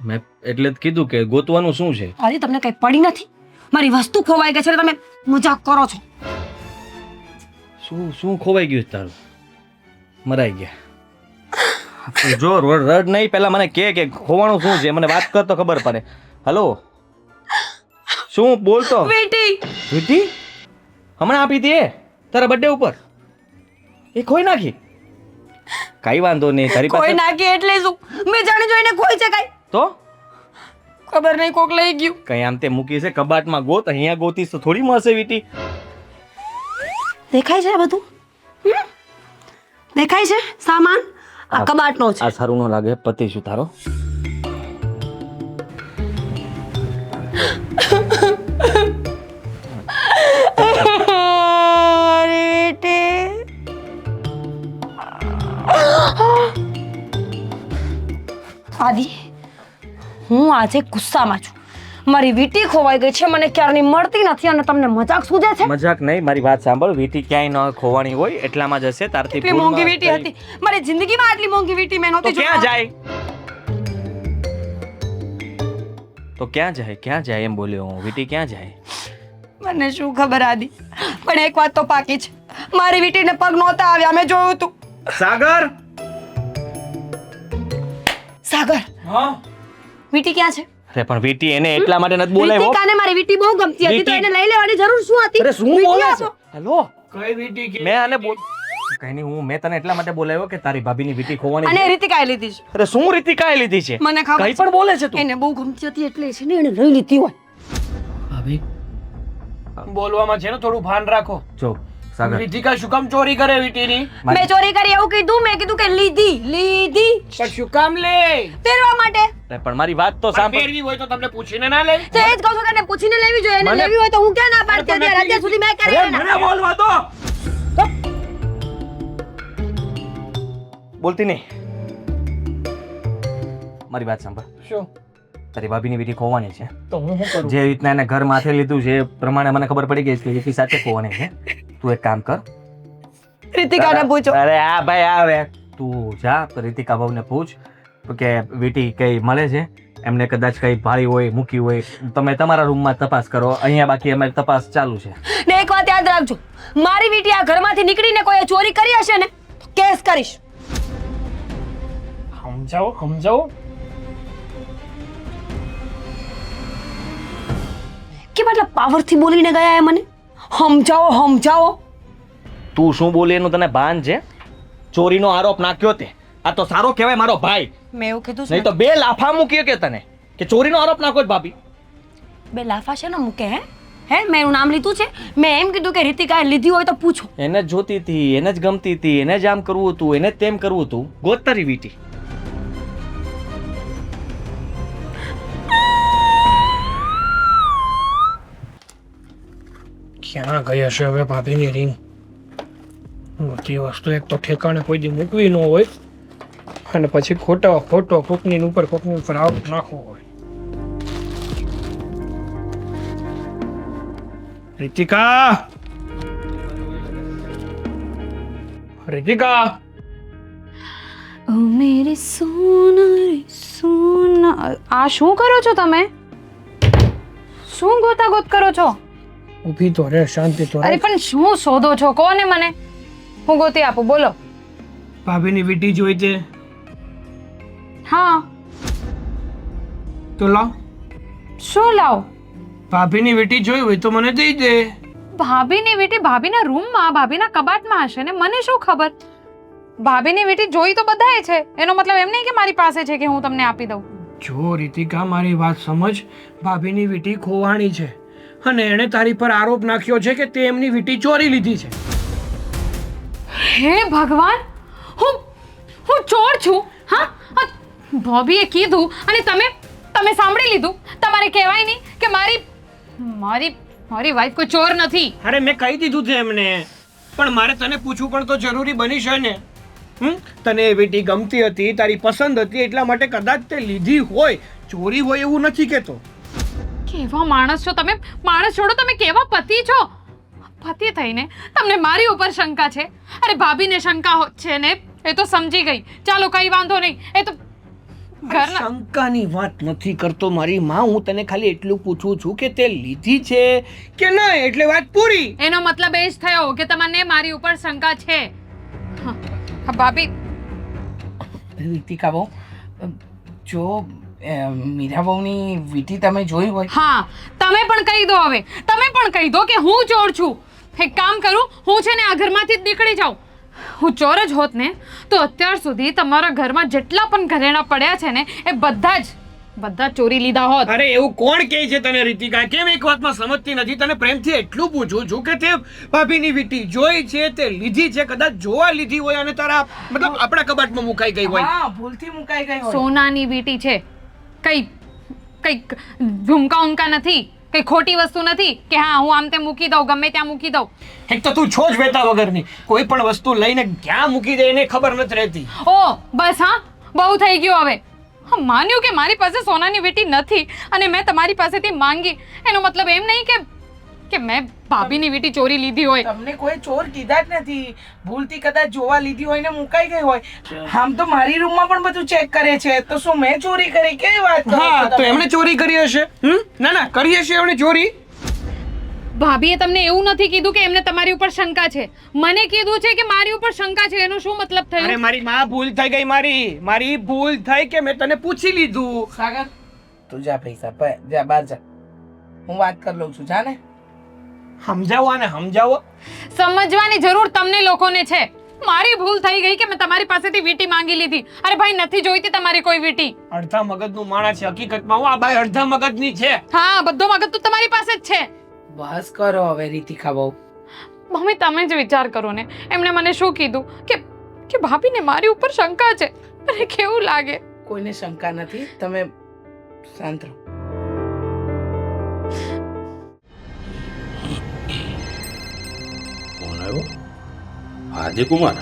મેં એટલે જ કીધું કે ગોતવાનું શું છે. અરે તમને કઈ પડી નથી? મારી વસ્તુ ખોવાઈ ગઈ છે એટલે તમે મજાક કરો છો. શું શું ખોવાઈ ગયું છે તારું? મરાઈ ગયા. જો રડ નહીં, પહેલા મને કે ખોવાનું શું છે, મને વાત કર તો ખબર પડે. હલો, શું બોલતો? વીટી વીટી હમણાં આપી દે તારા બર્થડે ઉપર, એ ખોઈ નાખી. કઈ વાંધો નહીં, તારી કોઈ પાસે નાખી એટલે શું? મેં જાણી જોઈને ખોઈ છે કઈ? તો ખબર નહીં, કોક લઈ ગયું. કઈ આમ તે મૂકી છે કબાટમાં, ગોત. અહીંયા ગોતીશ તો થોડી મળશે વીટી. દેખાય છે આ બધું? દેખાય છે સામાન? આ કબાટનો છે. આ સારું ન લાગે, પતિ શું તારો? આદિ, હું આજે ગુસ્સામાં છું. મારી વીટી ખોવાઈ ગઈ છે, મને ક્યારની મળતી નથી અને તમને મજાક સૂજે છે? મજાક નહીં, મારી વાત સાંભળ. વીટી ક્યાંય ન ખોવાની હોય, એટલામાં જ હશે. તારથી એટલી મોંઘી વીટી હતી મારી જિંદગીમાં, આટલી મોંઘી વીટી મેં તો નહોતી ક્યાં જોઈ. જાય? તો ક્યાં જાય? ક્યાં જાય એમ બોલ્યો હું. વીટી ક્યાં જાય? મને શું ખબર આદિ, પણ એક વાત તો પાકી છે, મારી વીટીને પગ નહોતા આવ્યા, મેં જોયું હતું. સાગર, સાગર, હા વીટી ક્યાં છે? અરે પણ વીટી એને એટલા માટે નથી બોલાવ્યો. રીતિકાને મારી વીટી બહુ ગમતી હતી, તો વીટી- એને લઈ લેવાની જરૂર શું હતી? અરે શું વીટી બોલે આપો. છે? હેલો, કઈ વીટી કે મેં આને બોલ કઈ નહીં, મેં તને એટલા માટે બોલાવ્યો કે તારી ભાભીની વીટી ખોવાની અને છે. રીતિકાએ લીધી છે. અરે શું રીતિકાએ લીધી છે? મને ખબર કઈ છે. પણ બોલે છે તું. એને બહુ ગમતી હતી એટલે છે ને એને લઈ લીધી હોય. ભાભી બોલવામાં છે ને થોડું ભાન રાખો. જો સાગર, રીતિકા શું કામ ચોરી કરે વીટીની? મેં ચોરી કરી એવું કીધું? મેં કીધું કે લીધી પણ શું કામ લે? પહેરવા માટે. અરે પણ મારી વાત તો પણ સાંભળ. પહેરવી હોય તો તમને પૂછીને ના લે? તો એ જ કહું છું કે એને પૂછીને લેવી જોઈએ. એને મને- લેવી હોય તો હું ક્યાં ના પાડતી હતી? અત્યાર સુધી મેં કરી અરે ના. મને બોલવા દો. બોલતી નહીં. મારી વાત સાંભળ. શું? તારી ભાભીની વીટી ખોવાની છે. તો હું શું કરું? જે રીતના એને ઘર માથે લીધું છે એ પ્રમાણે મને ખબર પડી ગઈ છે કે વીટી સાચે ખોવાની છે. તું એક કામ કર. રીતિકાને પૂછો. અરે આ ભાઈ આવે, તું જા તો રીતિકા ભાવને પૂછ કે વીટી કઈ મળે છે, એમને કદાચ કઈ ભાળી હોય, મૂકી હોય. તમે તમારા રૂમમાં તપાસ કરો, અહીંયા બાકી અમારી તપાસ ચાલુ છે. ને એક વાત યાદ રાખજો, મારી વીટી આ ઘરમાંથી નીકળીને કોઈએ ચોરી કરી હશે ને તો કેસ કરીશ. સમજાવો કે મતલબ પાવરથી બોલીને ગયા એ મને સમજાવો. તું શું બોલી એનું તને ભાન છે? ચોરીનો આરોપ નાખ્યો તે, આ તો સારો કહેવાય મારો ભાઈ. મેં એવું કીધું નહીં છે તો બે લાફા મૂક્યો કે તને કે ચોરીનો આરોપ નાખો જ ભાભી. બે લાફા છે ને મૂકે હે મેં એનું નામ લીધું છે. મેં એમ કીધું કે રીતિકાએ લીધી હોય તો પૂછો. એને જ જોતી હતી, એને જ ગમતી હતી, એને જ આમ કરવું હતું, એને જ તેમ કરવું હતું. ગોત તારી વીટી. ક્યાં ગઈ હશે હવે ભાભીની રિંગ? બધી વસ્તુ એક તો ઠેકાણે કોઈ દી મૂકવી ન હોય અને પછી ખોટો કોકની ઉપર આરોપ નાખવો હોય. રીતિકા, મેરી સોના આ શું કરો છો તમે? શું ગોતાગોત કરો છો? ઊભી તો રે, શાંતિ તો અરે રે. પણ શું શોધો છો? કોને મને હું ગોતી આપું, બોલો. ભાભીની વીટી જોઈ તે હા, તો લાવ. શું લાવ? ભાભીની વીટી જોઈ હોય તો મને દઈ દે. ભાભીની વીંટી ભાભીના રૂમમાં, ભાભીના કબાટમાં હશે ને, મને શું ખબર? ભાભીની વીંટી જોઈ તો બધાએ છે, એનો મતલબ એમ નહીં કે મારી પાસે છે કે હું તમને આપી દઉં. જો રીતિકા, મારી વાત સમજ. ભાભીની વીટી ખોવાણી છે અને એણે તારી પર આરોપ નાખ્યો છે કે તે એમની વીટી ચોરી લીધી છે. હે ભગવાન, હું ચોર છું? હા, ભાભીએ કીધું અને તમે સાંભળી લીધું. તમારે કહેવાય નહીં કે મારી વાઈફ કોઈ ચોર નથી. અરે મેં કહી દીધું છે એમને, પણ મારે તને પૂછવું પણ તો જરૂરી બની છે ને. તને એ વીટી ગમતી હતી, તારી પસંદ હતી, એટલા માટે કદાચ તે લીધી હોય. ચોરી હોય એવું નથી કહેતો. કેવા માણસ છો તમે? માણસ છોડો, તમે કેવા પતિ છો? પતિ થઈને તમને મારી ઉપર શંકા છે? અરે ભાભીને શંકા છે ને, એ તો સમજી ગઈ. ચાલો કઈ વાંધો નહીં, એ તો ઘરના શંકાની વાત નથી કરતો મારી માં, હું તને ખાલી એટલું પૂછું છું કે તે લીધી છે કે ના, એટલે વાત પૂરી. એનો મતલબ એ જ થયો કે તમને મારી ઉપર શંકા છે. હા, ભાભી રીતિકા બહુ, જો મીરા બહુની વીંટી તમે જોઈ હોય, હા, તમે પણ કહી દો. હવે તમે પણ કહી દો કે હું ચોર છું. એક કામ કરું, હું છે ને આ ઘરમાંથી જ નીકળી જાઉં. હું ચોર જ હોત ને તો અત્યાર સુધી તમારા ઘરમાં જેટલા પણ ઘરેણા પડ્યા છે ને એ બધા ચોરી લીધા હોત. અરે એવું કોણ કહે છે તને રીતિકા? કેમ એક વાતમાં સમજતી નથી? તને પ્રેમથી એટલું પૂછું છું કે તે ભાભીની વીંટી જોઈ છે, તે લીધી છે, કદાચ જોવા લીધી હોય અને તારા મતલબ આપણા કબાટમાં મુકાઈ ગઈ હોય. હા, ભૂલથી મુકાઈ ગઈ હોય. સોનાની વીંટી છે, કઈ ઝુમકા ઉમકા નથી, કઈ ખોટી વસ્તુ નથી કે હા હું આમ તે મૂકી દઉં, ગમે ત્યાં મૂકી દઉં. એક તો તું છો જ વેતા વગરની, કોઈ પણ વસ્તુ લઈને ક્યાં મૂકી દે એને ખબર નથી રહેતી. ઓ બસ, હા, બહુ થઈ ગયું હવે. હા, માન્યું કે મારી પાસે સોનાની વીંટી નથી અને મેં તમારી પાસેથી માંગી. એનો મતલબ એમ નહીં કે મેં ભાભીની વીંટી ચોરી લીધી હોય. તમને કોઈ ચોર કીધા જ નથી. ભૂલથી કદાચ જોવા લીધી હોય ને મુકાઈ ગઈ હોય. આમ તો મારી રૂમમાં પણ બધું ચેક કરે છે, તો શું મેં ચોરી કરી? કેવી વાત કરો છો હા, તો તમે? એમણે ચોરી કરી હશે. ના ના, કરી હશે એમણે ચોરી. ભાભીએ તમને એવું નથી કીધું કે એમને તમારી ઉપર શંકા છે. મને કીધું છે કે મારી ઉપર શંકા છે. એનો શું મતલબ અરે થયો? મારી માં ભૂલ થઈ ગઈ, મારી ભૂલ થઈ કે મેં તને પૂછી લીધું. સાગર, તું જા પૈસા જા બહાર જા, હું વાત કરી લઉં છું. જા ને. સમજાવો આને સમજાવો. સમજવાની જરૂર તમને લોકોને છે. મારી ભૂલ થઈ ગઈ કે મેં તમારી પાસેથી વીંટી માંગી લીધી. અરે ભાઈ, નથી જોઈતી તમારી કોઈ વીંટી. અડધા મગજનું માણસ છે હકીકતમાં. હું આ બાઈ અડધા મગજની છે. હા, બધો મગજ તો તમારી પાસે જ છે. બસ કરો હવે રીતિકા બહુ. મમ્મી તમે જ વિચાર કરો ને, એમણે મને શું કીધું કે ભાભીને મારી ઉપર શંકા છે. અરે કેવું લાગે. કોઈને શંકા નથી, તમે શાંત રહો. કોણ આવ્યો? આદિ કુમાર.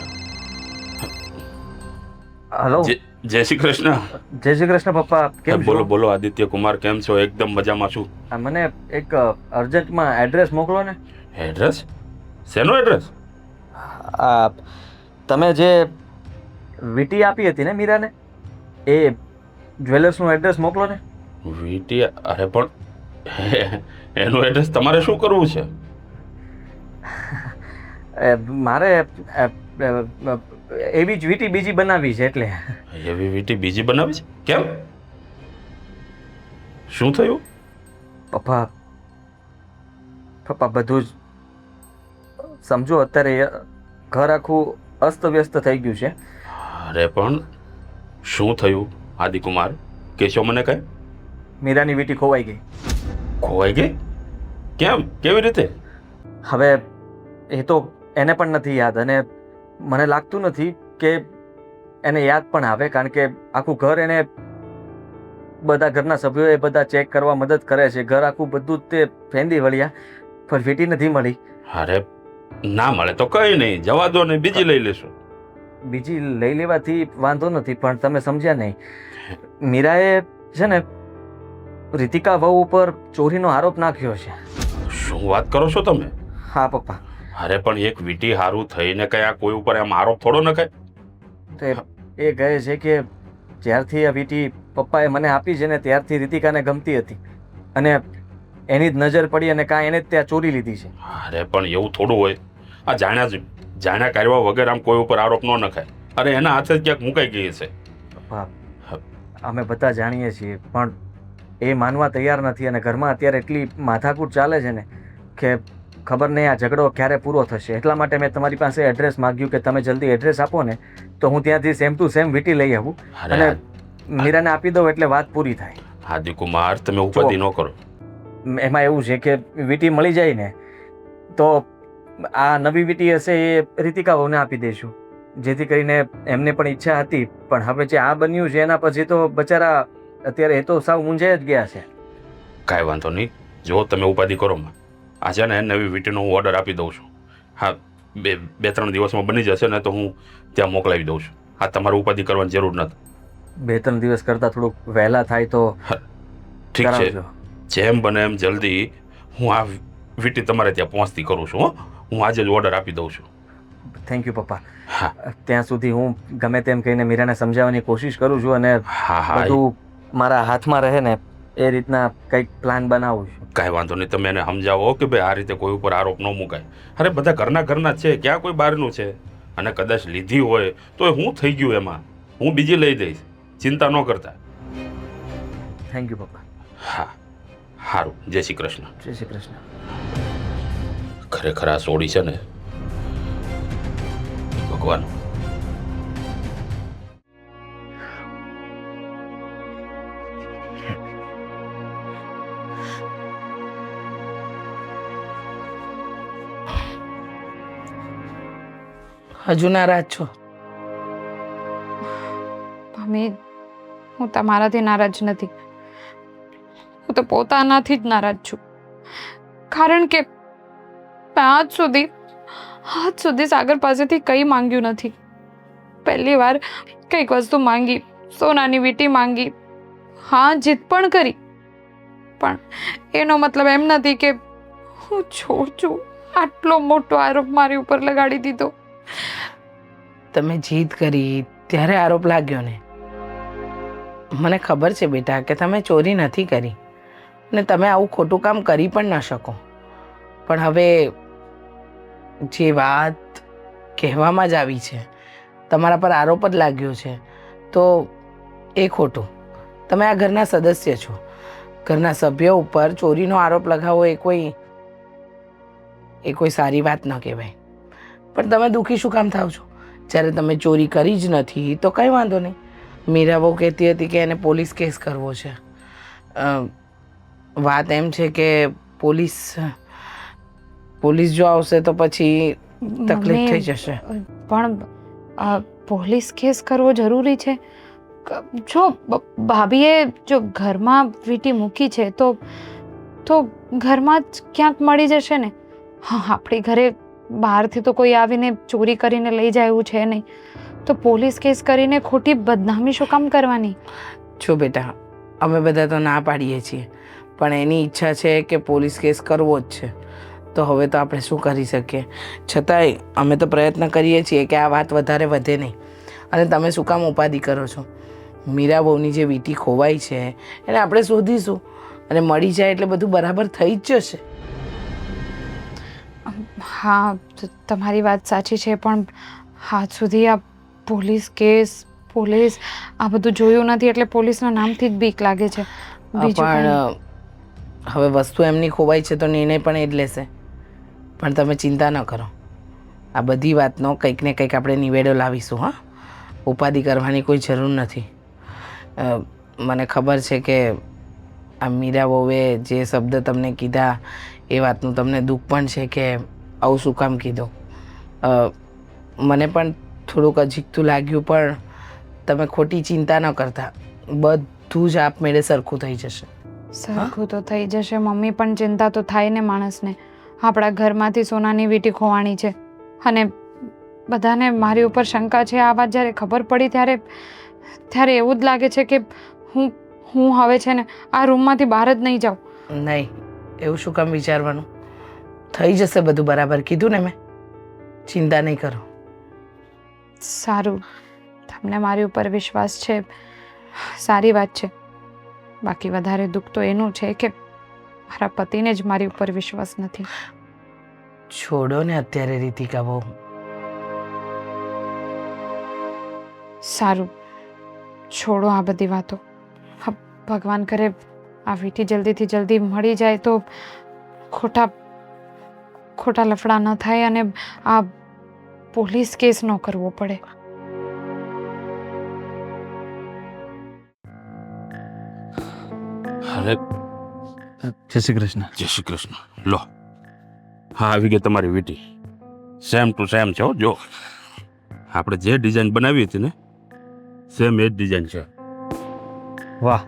હલો, જય શ્રી કૃષ્ણ. જય શ્રી કૃષ્ણ પપ્પા. કેમ બોલો છો? બોલો આદિત્ય કુમાર, કેમ છો? એકદમ મજામાં છું. મને એક અર્જન્ટમાં એડ્રેસ મોકલો ને. એડ્રેસ? શેનો એડ્રેસ? આ તમે જે વીંટી આપી હતી ને મીરાને, એ જ્વેલર્સનું એડ્રેસ મોકલો ને. વીટી? અરે પણ એનું એડ્રેસ તમારે શું કરવું છે? મારે એવી જ વીંટી બીજી બનાવી છે એટલે. એવી વીટી બીજી બનાવી છે? કેમ? શું થયું? પપ્પા બધું જ સમજો. અત્યારે ઘર આખું અસ્તવ્યસ્ત થઈ ગયું છે. અરે પણ શું થયું આદિકુમાર? કહેશો મને કઈ? મીરાની વીંટી ખોવાઈ ગઈ. ખોવાઈ ગઈ? કેમ? કેવી રીતે? હવે એ તો એને પણ નથી યાદ, અને મને લાગતું નથી કે એને યાદ પણ આવે, કારણ કે આખું ઘર એને બધા ઘરના સભ્યો એ બધા ચેક કરવા મદદ કરે છે. ઘર આખું બધું જ તે ફેંદી વળ્યા, પણ વીંટી નથી મળી. અરે ના મળે તો કઈ નહીં, જવા દો ને, બીજી લઈ લેશું. બીજી લઈ લેવાથી વાંધો નથી, પણ તમે સમજ્યા નહીં. મીરાએ છે ને રીતિકા વહુ ઉપર ચોરીનો આરોપ નાખ્યો છે. શું વાત કરો છો તમે? હા પપ્પા. અરે પણ એક વીટી હારું થઈને કઈ આ કોઈ ઉપર આમ આરોપ થોડો નખાય. તો એ કહે છે કે જ્યારથી આ વીંટી પપ્પાએ મને આપી છે ને ત્યારથી રીતિકાને ગમતી હતી, અને એની જ નજર પડી અને કાં એને જ ત્યાં ચોરી લીધી છે. અરે પણ એવું થોડું હોય. આ જાણ્યા કરવા વગર આમ કોઈ ઉપર આરોપ ન નખાય. અરે એના હાથે જ ક્યાંક મુકાઈ ગઈ છે. પપ્પા અમે બધા જાણીએ છીએ, પણ એ માનવા તૈયાર નથી, અને ઘરમાં અત્યારે એટલી માથાકૂટ ચાલે છે ને કે ખબર નહીં આ ઝઘડો ક્યારે પૂરો થશે. એટલા માટે મેં તમારી પાસે એડ્રેસ માંગ્યું કે તમે જલ્દી એડ્રેસ આપો ને તો હું ત્યાંથી સેમ ટુ સેમ વીંટી લઈ આવું અને મીરાને આપી દઉં એટલે વાત પૂરી થાય. આદિકુમાર, તમે ઉપાધિ ન કરો. એમાં એવું છે કે વીંટી મળી જાય ને તો આ નવી વીંટી હશે એ રીતિકા વહુને આપી દઈશું, જેથી કરીને એમને પણ ઈચ્છા હતી, પણ હવે જે આ બન્યું છે એના પછી તો બચારા અત્યારે એ તો સાવ મૂંઝાઈ જ ગયા છે. કાંઈ વાંધો નહીં, જો તમે ઉપાધિ કરો માં, આ છે ને નવી વીંટીનો હું ઓર્ડર આપી દઉં છું. હા, બે ત્રણ દિવસમાં બની જશે ને તો હું ત્યાં મોકલાવી દઉં છું. હા, તમારે ઉપાધિ કરવાની જરૂર નથી. 2-3 દિવસ કરતાં થોડુંક વહેલા થાય તો ઠીક છે, કરાવજો. જેમ બને એમ જલ્દી હું આ વીટી તમારે ત્યાં પહોંચતી કરું છું હો. હું આજે જ ઓર્ડર આપી દઉં છું. થેન્ક યુ પપ્પા. હા ત્યાં સુધી હું ગમે તેમ કહીને મીરાને સમજાવવાની કોશિશ કરું છું અને હા હા બધું મારા હાથમાં રહે ને એ રીતના કંઈક પ્લાન બનાવું છું. કાંઈ વાંધો નહીં. તમે એને સમજાવો કે ભાઈ આ રીતે કોઈ ઉપર આરોપ ન મુકાય. અરે બધા ઘરના જ છે, ક્યાં કોઈ બહારનું છે? અને કદાચ લીધી હોય તો હું થઈ ગયું એમાં, હું બીજી લઈ દઈશ, ચિંતા ન કરતા. થેન્ક યુ પપ્પા. હા સારું. જય શ્રી કૃષ્ણ. જય શ્રી કૃષ્ણ. ખરેખર આ સોડી છે ને ભગવાન. હજુ નારાજ છો? મમ્મી, હું તમારાથી નારાજ નથી. હું તો પોતાનાથી જ નારાજ છું. કારણ કે મેં આજ સુધી સાગર પાસેથી કંઈ માંગ્યું નથી. પહેલી વાર કંઈક વસ્તુ માંગી, સોનાની વીંટી માંગી, હા જીદ પણ કરી, પણ એનો મતલબ એમ નથી કે હું છોડ છું. આટલો મોટો આરોપ મારી ઉપર લગાડી દીધો. તમે જીદ કરી ત્યારે આરોપ લાગ્યો ને? મને ખબર છે બેટા કે તમે ચોરી નથી કરી ને તમે આવું ખોટું કામ કરી પણ ન શકો, પણ હવે જે વાત કહેવામાં જ આવી છે, તમારા પર આરોપ જ લાગ્યો છે, તો એ ખોટું. તમે આ ઘરના સદસ્ય છો. ઘરના સભ્યો ઉપર ચોરીનો આરોપ લગાવવો એ કોઈ સારી વાત ન કહેવાય. પણ તમે દુઃખી શું કામ થાવ છો? જ્યારે તમે ચોરી કરી જ નથી તો કંઈ વાંધો નહીં. મીરા બહુ કહેતી હતી કે એને પોલીસ કેસ કરવો છે. વાત એમ છે કે પોલીસ જો આવશે તો પછી તકલીફ થઈ જશે. પણ પોલીસ કેસ કરવો જરૂરી છે? જો ભાભીએ જો ઘરમાં વીંટી મૂકી છે તો ઘરમાં જ ક્યાંક મળી જશે ને. હા, આપણી ઘરે બહારથી તો કોઈ આવીને ચોરી કરીને લઈ જાય એવું છે નહીં, તો પોલીસ કેસ કરીને ખોટી બદનામી શું કામ કરવાની? જો બેટા, અમે બધા તો ના પાડીએ છીએ, પણ એની ઈચ્છા છે કે પોલીસ કેસ કરવો જ છે, તો હવે તો આપણે શું કરી શકીએ? છતાંય અમે તો પ્રયત્ન કરીએ છીએ કે આ વાત વધારે વધે નહીં. અને તમે શું કામ ઉપાધિ કરો છો? મીરા બહુની જે વીંટી ખોવાઈ છે એને આપણે શોધીશું અને મળી જાય એટલે બધું બરાબર થઈ જ જશે. હા, તમારી વાત સાચી છે, પણ આજ સુધી આ પોલીસ આ બધું જોયું નથી એટલે પોલીસના નામથી જ બીક લાગે છે. બીજું પણ હવે વસ્તુ એમની ખોવાઈ છે તો નિર્ણય પણ એ જ લેશે. પણ તમે ચિંતા ન કરો, આ બધી વાતનો કંઈક ને કંઈક આપણે નિવેડો લાવીશું. હા, ઉપાધિ કરવાની કોઈ જરૂર નથી. મને ખબર છે કે આ મીરા વહુએ જે શબ્દ તમને કીધા એ વાતનું તમને દુઃખ પણ છે કે આવું શું કામ કીધું. મને પણ થોડુંક અજીકતું લાગ્યું, પણ તમે ખોટી ચિંતા ન કરતા, બધું જ આપમેળે સરખું થઈ જશે. સરખું તો થઈ જશે મમ્મી, પણ ચિંતા તો થાય ને માણસને. આપણા ઘરમાંથી સોનાની વીંટી ખોવાણી છે અને બધાને મારી ઉપર શંકા છે. આ વાત જ્યારે ખબર પડી ત્યારે એવું જ લાગે છે કે હું હવે છે ને આ રૂમમાંથી બહાર જ નહીં જાઉં. નહીં, એવું શું કામ વિચારવાનું? થઈ જશે બધું બરાબર. કીધું ને મેં, ચિંતા નહીં કરો. સારું, તમને મારી ઉપર વિશ્વાસ છે, સારી વાત છે. બાકી વધારે દુઃખ તો એનું છે કે મારા પતિને જ મારી ઉપર વિશ્વાસ નથી. છોડો ને અત્યારે રીતિકા બહુ. સારું, છોડો આ બધી વાતો. ભગવાન કરે આ વીંટી જલ્દીથી જલ્દી મળી જાય તો ખોટા લફડા ન થાય અને આ પોલીસ કેસ ન કરવો પડે. અરે જય શ્રી કૃષ્ણ. જય શ્રી કૃષ્ણ. લો, હા આવી ગઈ તમારી વીંટી. સેમ ટુ સેમ છે હો. જો આપણે જે ડિઝાઇન બનાવી હતી ને સેમ એ જ ડિઝાઇન છે. વાહ.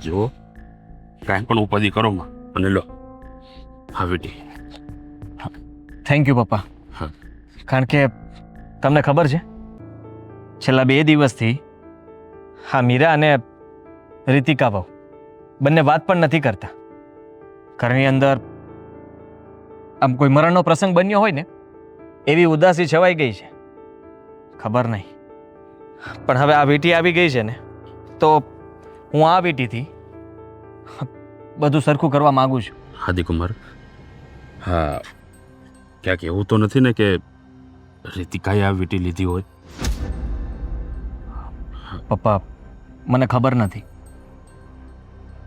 જો કાંઈ પણ ઉપાધિ કરો માં અને લો હા વીંટી. થેન્ક યુ પપ્પા. હા. કારણ કે તમને ખબર છે છેલ્લા 2 દિવસથી હા, મીરા અને રીતિકા બહુ બંને વાત પણ નથી કરતા. ઘરની અંદર આમ કોઈ મરણનો પ્રસંગ બન્યો હોય ને એવી ઉદાસી છવાઈ ગઈ છે. ખબર નહીં, પણ હવે આ વીંટી આવી ગઈ છે ને તો હું આ વીંટીથી બધું સરખું કરવા માંગુ છું. આદિકુમાર, હા, ક્યાંક એવું તો નથી ને કે રીતિકાએ આ વીંટી લીધી હોય? પપ્પા, મને ખબર નથી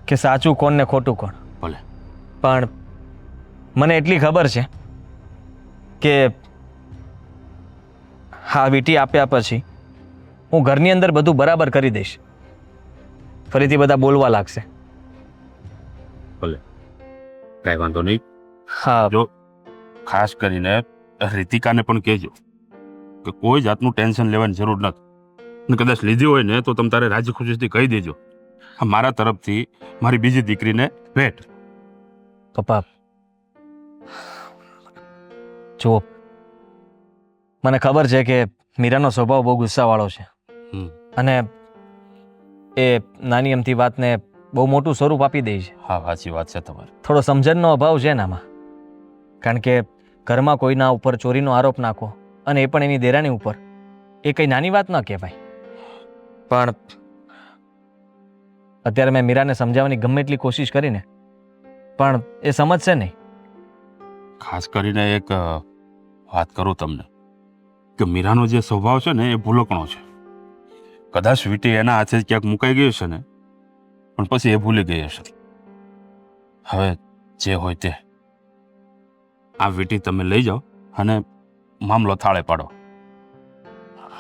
કે સાચું કોણ ને ખોટું કોણ, ભલે. પણ મને એટલી ખબર છે કે હા વીંટી આપ્યા પછી હું ઘરની અંદર બધું બરાબર કરી દઈશ. ફરીથી બધા બોલવા લાગશે. ભલે, કાંઈ વાંધો નહીં. હા, જો ખાસ કરીને રીતિકાને પણ કહેજો કે કોઈ જાતનું ટેન્શન લેવાની જરૂર નથી. અને કદાચ લીધી હોય ને તો તમે તારે રાજી ખુશીથી કહી દેજો. આ મારા તરફથી મારી બીજી દીકરીને ભેટ. પપ્પા જુઓ, મને ખબર છે કે મીરાનો સ્વભાવ બહુ ગુસ્સાવાળો છે હમ. અને એ નાની અમથી વાતને બહુ મોટું સ્વરૂપ આપી દે છે. હા, સાચી વાત છે તમારી. થોડો સમજણનો અભાવ છે એનામાં. કારણ કે ઘરમાં કોઈના ઉપર ચોરીનો આરોપ નાખો અને એ પણ એની દેરાણી ઉપર, એ કંઈ નાની વાત ન કહેવાય. પણ અત્યારે મેં મીરાને સમજાવવાની ગમે એટલી કોશિશ કરીને પણ એ સમજશે નહીં. ખાસ કરીને એક વાત કરું તમને કે મીરાનો જે સ્વભાવ છે ને એ ભૂલકણો છે. કદાચ વીંટી એના હાથે જ ક્યાંક મુકાઈ ગઈ હશે ને, પણ પછી એ ભૂલી ગઈ હશે. હવે જે હોય તે, આ વીંટી તમે લઈ જાઓ અને મામલો થાળે પાડો.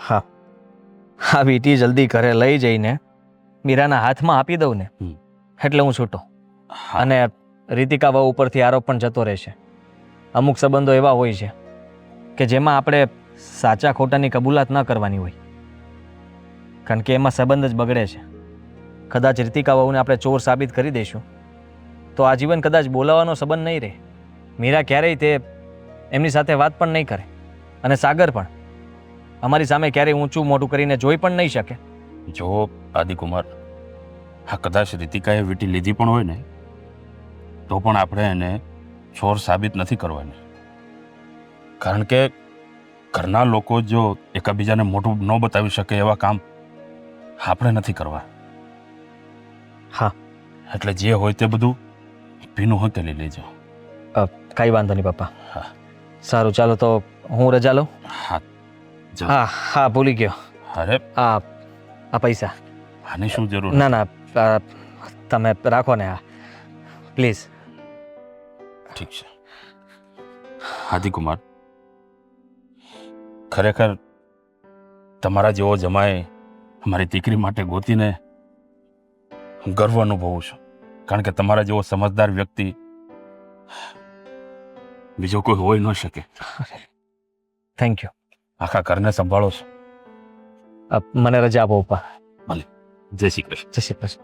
હા, આ વીંટી જલ્દી ઘરે લઈ જઈને મીરાના હાથમાં આપી દઉં ને હમ. એટલે હું છૂટો. હા, અને રીતિકા વહુ ઉપરથી આરોપ પણ જતો રહેશે. અમુક સંબંધો એવા હોય છે કે જેમાં આપણે સાચા ખોટાની કબૂલાત ન કરવાની હોય, કારણ કે એમાં સંબંધ જ બગડે છે. કદાચ રીતિકા વહુને આપણે ચોર સાબિત કરી દઈશું તો આજીવન કદાચ બોલાવાનો સંબંધ નહીં રહે. મીરા ક્યારેય તે એમની સાથે વાત પણ નહીં કરે અને સાગર પણ અમારી સામે ક્યારેય ઊંચું મોટું કરીને જોઈ પણ નહીં શકે. જો આદિકુમાર, હા, કદાચ રીતિકાએ વીંટી લીધી પણ હોય ને તો પણ આપણે એને ચોર સાબિત નથી કરવાની. કારણ કે ઘરના લોકો જો એકબીજાને મોઢું ન બતાવી શકે એવા કામ આપણે નથી કરવા. હા, એટલે જે હોય તે બધું ભીનું હકેલી લેજો. કાંઈ વાંધો નહીં પપ્પા. હા. સારું, ચાલો તો હું રજા લઉં. હા, જાઓ. હા હા, ભૂલી ગયો. અરે, આ પૈસા. આની શું જરૂર? ના ના, તમે રાખો ને. આ પ્લીઝ. ઠીક છે. આદિકુમાર, ખરેખર તમારા જેવો જમાય અમારી દીકરી માટે ગોતીને હું ગર્વ અનુભવું છું. કારણ કે તમારા જેવો સમજદાર વ્યક્તિ બીજો કોઈ હોઈ ન શકે. Thank you. આખા ઘરને સંભાળો છો. મને રજા આપો પપ્પા. જય શ્રી કૃષ્ણ. જય શ્રી કૃષ્ણ.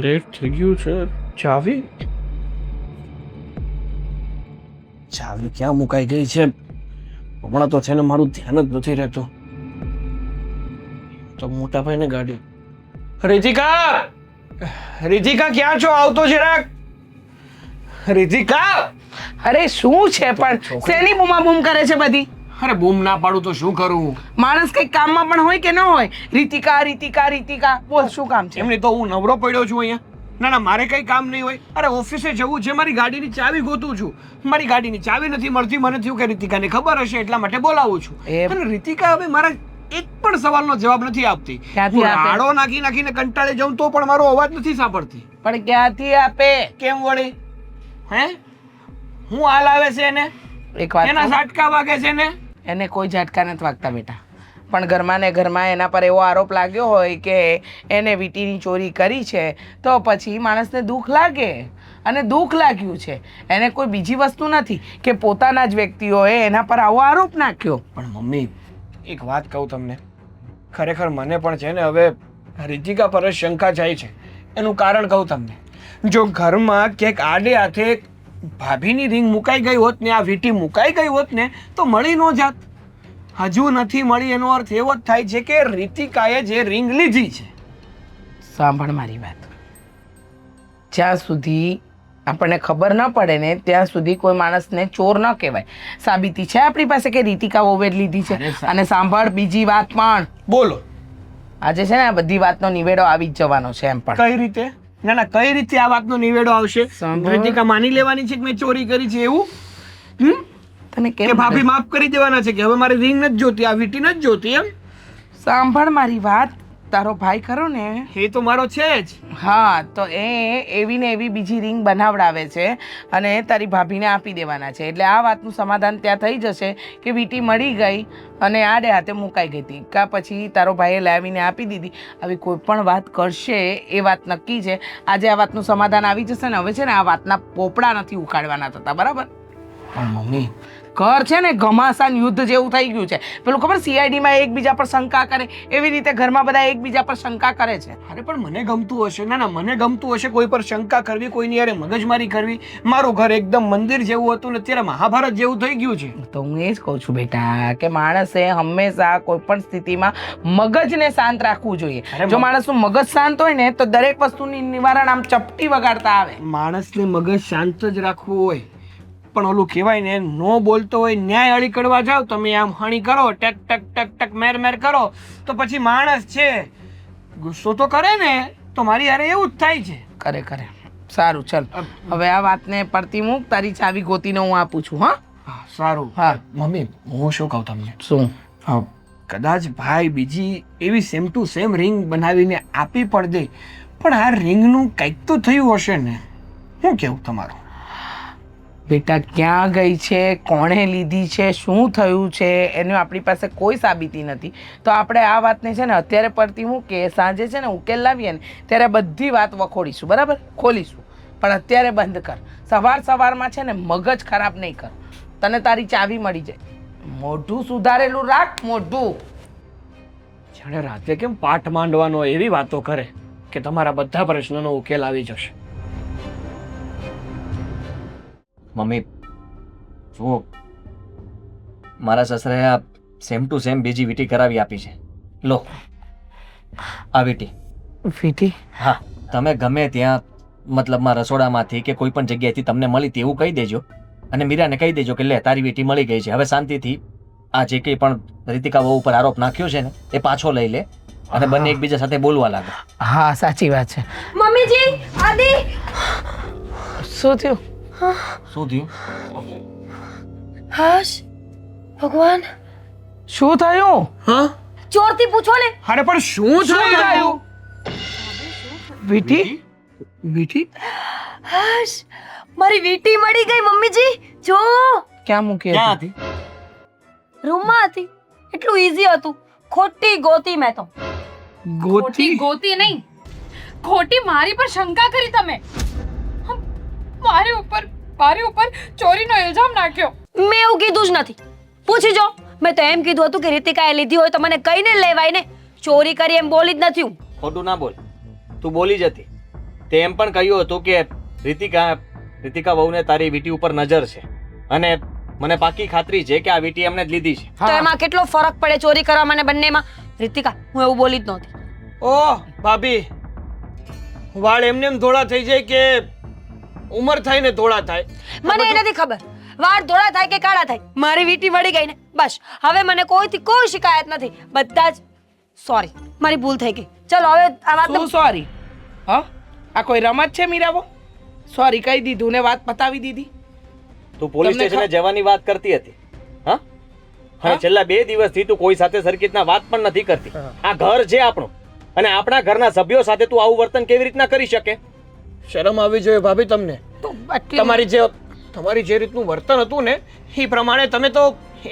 લેટ થઈ ગયું છે. ચાવી ક્યાં મુકાઈ ગઈ છે? હમણાં તો છે ને મારું ધ્યાન જ નથી રહેતું. તો મોટા ભાઈને ગાડી. રીતિકા, રીતિકા ક્યાં છો? આવતો જરાક. રીતિકા! અરે શું છે પણ શેની બૂમાબૂમ કરે છે બધી? અરે બૂમ ના પાડું તો શું કરું? માણસ કઈ કામમાં પણ હોય કે ન હોય? રીતિકા રીતિકા રીતિકા, બોલ શું કામ છે? એમની તો હું નવરો પડ્યો છું અહીંયા. ના ના, મારે કઈ કામ નહીં હોય. અરે ઓફિસે જવું છે, મારી ગાડીની ચાવી ગોતું છું. મારી ગાડીની ચાવી નથી મળતી. મને થયું કે રીતિકાને ખબર હશે એટલા માટે બોલાવું છું. અને રીતિકા હવે મારા એક પણ સવાલનો જવાબ નથી આપતી. ક્યાંથી હું આપે? રાડો નાખીને કંટાળી જાઉં તો પણ મારો અવાજ નથી સાંભળતી. પણ ક્યાંથી આપે? કેમ વળી? હે, હું હાલ આવે છે એને? એક વાત એના કહું? ઝાટકા વાગે છે ને? એને કોઈ ઝાટકા નથી વાગતા બેટા. પણ ઘરમાં ને ઘરમાં એના પર એવો આરોપ લાગ્યો હોય કે એને વીંટીની ચોરી કરી છે તો પછી માણસને દુઃખ લાગે. અને દુઃખ લાગ્યું છે એને, કોઈ બીજી વસ્તુ નથી કે પોતાના જ વ્યક્તિઓએ એના પર આવો આરોપ નાખ્યો. પણ મમ્મી, એક વાત કહું તમને, ખરેખર મને પણ છે ને હવે રીતિકા પર જ શંકા જાય છે. એનું કારણ કહું તમને. જો ઘરમાં ક્યાંક આડે હાથે ભાભીની રિંગ મુકાઈ ગઈ હોત ને આ વીટી મુકાઈ ગઈ હોત ને તો મળી ન જાત. હજુ નથી મળી એનો અર્થ એવો જ થાય છે કે રીતિકાએ જે રિંગ લીધી છે. સાંભળ મારી વાત. જ્યાં સુધી આપણને ખબર ન પડે ને ત્યાં સુધી કોઈ માણસને ચોર ન કહેવાય. સાબિતી છે આપણી પાસે કે રીતિકા વહુએ જ લીધી છે. અને સાંભળ બીજી વાત પણ, બોલો. આજે છે ને આ બધી વાતનો નિવેડો આવી જ જવાનો છે એમ પણ. કઈ રીતે? ના ના, કઈ રીતે આ વાતનો નિવેડો આવશે? સાંભળ. રીતિકા માની લેવાની છે કે મેં ચોરી કરી છે એવું? તને કે કેમ ભાભી માફ કરી દેવાના છે કે હવે મારી રિંગ નથી જોતી, આ વીટી નથી જોતી એમ? સાંભળ મારી વાત. તારો ભાઈ ખરો ને, એ તો મારો છે જ. હા, તો એ એવી ને એવી બીજી રિંગ બનાવડાવે છે અને તારી ભાભીને આપી દેવાના છે. એટલે આ વાતનું સમાધાન ત્યાં થઈ જશે કે વીટી મળી ગઈ અને આડે હાથે મુકાઈ ગઈ હતી, કાં પછી તારો ભાઈએ લાવીને આપી દીધી. આવી કોઈ પણ વાત કરશે એ વાત નક્કી છે. આજે આ વાતનું સમાધાન આવી જશે ને. હવે છે ને આ વાતના પોપડા નથી ઉખાડવાના થતા, બરાબર? પણ મમ્મી, ઘર છે ને ઘમાસાન યુદ્ધ જેવું થઈ ગયું છે. પેલું ખબર CID-માં એકબીજા પર શંકા કરે એવી રીતે ઘરમાં બધા એકબીજા પર શંકા કરે છે. અરે પણ મને ગમતું હશે. ના ના, મને ગમતું હશે કોઈ પર શંકા કરવી, કોઈની યારે મગજમારી કરવી. મારું ઘર એકદમ મંદિર જેવું હતું ને અત્યારે મહાભારત જેવું થઈ ગયું છે. તો હું એ જ કહું છું બેટા કે માણસે હંમેશા કોઈ પણ સ્થિતિમાં મગજને શાંત રાખવું જોઈએ. જો માણસનું મગજ શાંત હોય ને તો દરેક વસ્તુની નિવારણ આમ ચપટી વગાડતા આવે. માણસને મગજ શાંત જ રાખવું હોય, પણ ઓલું કહેવાય ને, નો બોલતો હોય ન્યાય અડી કરવા જાવ તમે, આમ હણી કરો, ટક ટક ટક ટક મેર મેર કરો, તો પછી માણસ છે ગુસ્સો તો કરે ને, તો મારી યારે એવું જ થાય છે. કરે કરે. સારું, ચાલ હવે આ વાતને પડતી મૂક. તારી ચાવી ગોતીને હું આપું છું. હા હા, સારું. હા મમ્મી, હું શું કહું તમને, શું? કદાચ ભાઈ બીજી એવી સેમ ટુ સેમ રિંગ બનાવીને આપી પણ દે, પણ આ રિંગનું કંઈક તો થયું હશે ને. શું કેવું તમારું? બેટા ક્યાં ગઈ છે, કોણે લીધી છે, શું થયું છે, એની આપણી પાસે કોઈ સાબિતી નથી. તો આપણે આ વાતને છે ને અત્યારે પડતી મૂકીએ, સાંજે છે ને ઉકેલ લાવીએ ને ત્યારે બધી વાત વખોડીશું, બરાબર? ખોલીશું. પણ અત્યારે બંધ કર. સવાર સવારમાં છે ને મગજ ખરાબ નહીં કર. તને તારી ચાવી મળી જાય. મોઢું સુધારેલું રાખ, મોઢું. જાણે રાતે કેમ પાઠ માંડવાનો એવી વાતો કરે કે તમારા બધા પ્રશ્નોનો ઉકેલ આવી જશે. મમ્મી જુઓ, મારા સસરાએ આ સેમ ટુ સેમ બીજી વીટી કરાવી આપી છે. લો આ વીટી. વીટી? હા, તમે ગમે ત્યાં મતલબમાં રસોડામાંથી કે કોઈ પણ જગ્યાએથી તમને મળી તેવું કહી દેજો અને મીરાને કહી દેજો કે લે તારી વીટી મળી ગઈ છે. હવે શાંતિથી આ જે કંઈ પણ રીતિકા વહુ ઉપર આરોપ નાખ્યો છે ને એ પાછો લઈ લે અને બંને એકબીજા સાથે બોલવા લાગે. હા, સાચી વાત છે. મમ્મીજી, આદિ! શું થયું? શું થયું? હાશ ભગવાન, શું થયું? હા, ચોરથી પૂછો ને. અરે પણ શું થયું? વીટી? વીટી? હાશ, મારી વીટી મળી ગઈ મમ્મીજી. જો ક્યાં મૂકી ક્યાં હતી? હતી? રૂમમાં હતી. એટલું ઈઝી હતું. ખોટી ગોતી મેં તો. ખોટી ગોતી નહીં, ખોટી મારી પર શંકા કરી તમે. મારી ઉપર ચોરીનો ઇલ્ઝામ નાખ્યો. મેં એવું કીધું જ નથી. પૂછી જો. મેં તો એમ કીધું હતું કે રીતિકાએ લીધી હોય તો મને કહીને લેવાય ને. ચોરી કરી એમ બોલી જ નથી હું. ખોટું ના બોલ, તું બોલી જ હતી. તે એમ પણ કહ્યું હતું કે રીતિકા વહુને તારી વીટી ઉપર નજર છે અને મને પાકી ખાતરી છે કે આ વીટી એમને જ લીધી છે. તો એમાં કેટલો ફરક પડે ચોરી કરવામાં અને બંનેમાં? રીતિકા, હું એવું બોલી જ નહોતી. ઓહ ભાભી, વાળ એમને એમ ધોળા થઈ જાય કે ઉંમર થાય ને ધોળા થાય? મને એ નથી ખબર વાળ ધોળા થાય કે કાળા થાય. મારી વીટી મળી ગઈ ને બસ. હવે મને કોઈથી કોઈ શિકાયત નથી. બધા જ સોરી, મારી ભૂલ થઈ ગઈ. ચલો હવે આ વાત શું સોરી? હા, આ કોઈ રમત છે મીરાબો? સોરી કહી દીધું ને વાત પતાવી દીધી. તું પોલીસ તમને સ્ટેશને જવાની વાત કરતી હતી, હા? અને છેલ્લા 2 દિવસથી તું કોઈ સાથે સરખી રીતના વાત પણ નથી કરતી. આ ઘર છે આપણું અને આપણા ઘરના સભ્યો સાથે તું આવું વર્તન કેવી રીતના કરી શકે? શરમ આવી જોઈએ ભાભી તમને. તમારી જે રીતનું વર્તન હતું ને એ પ્રમાણે તમે તો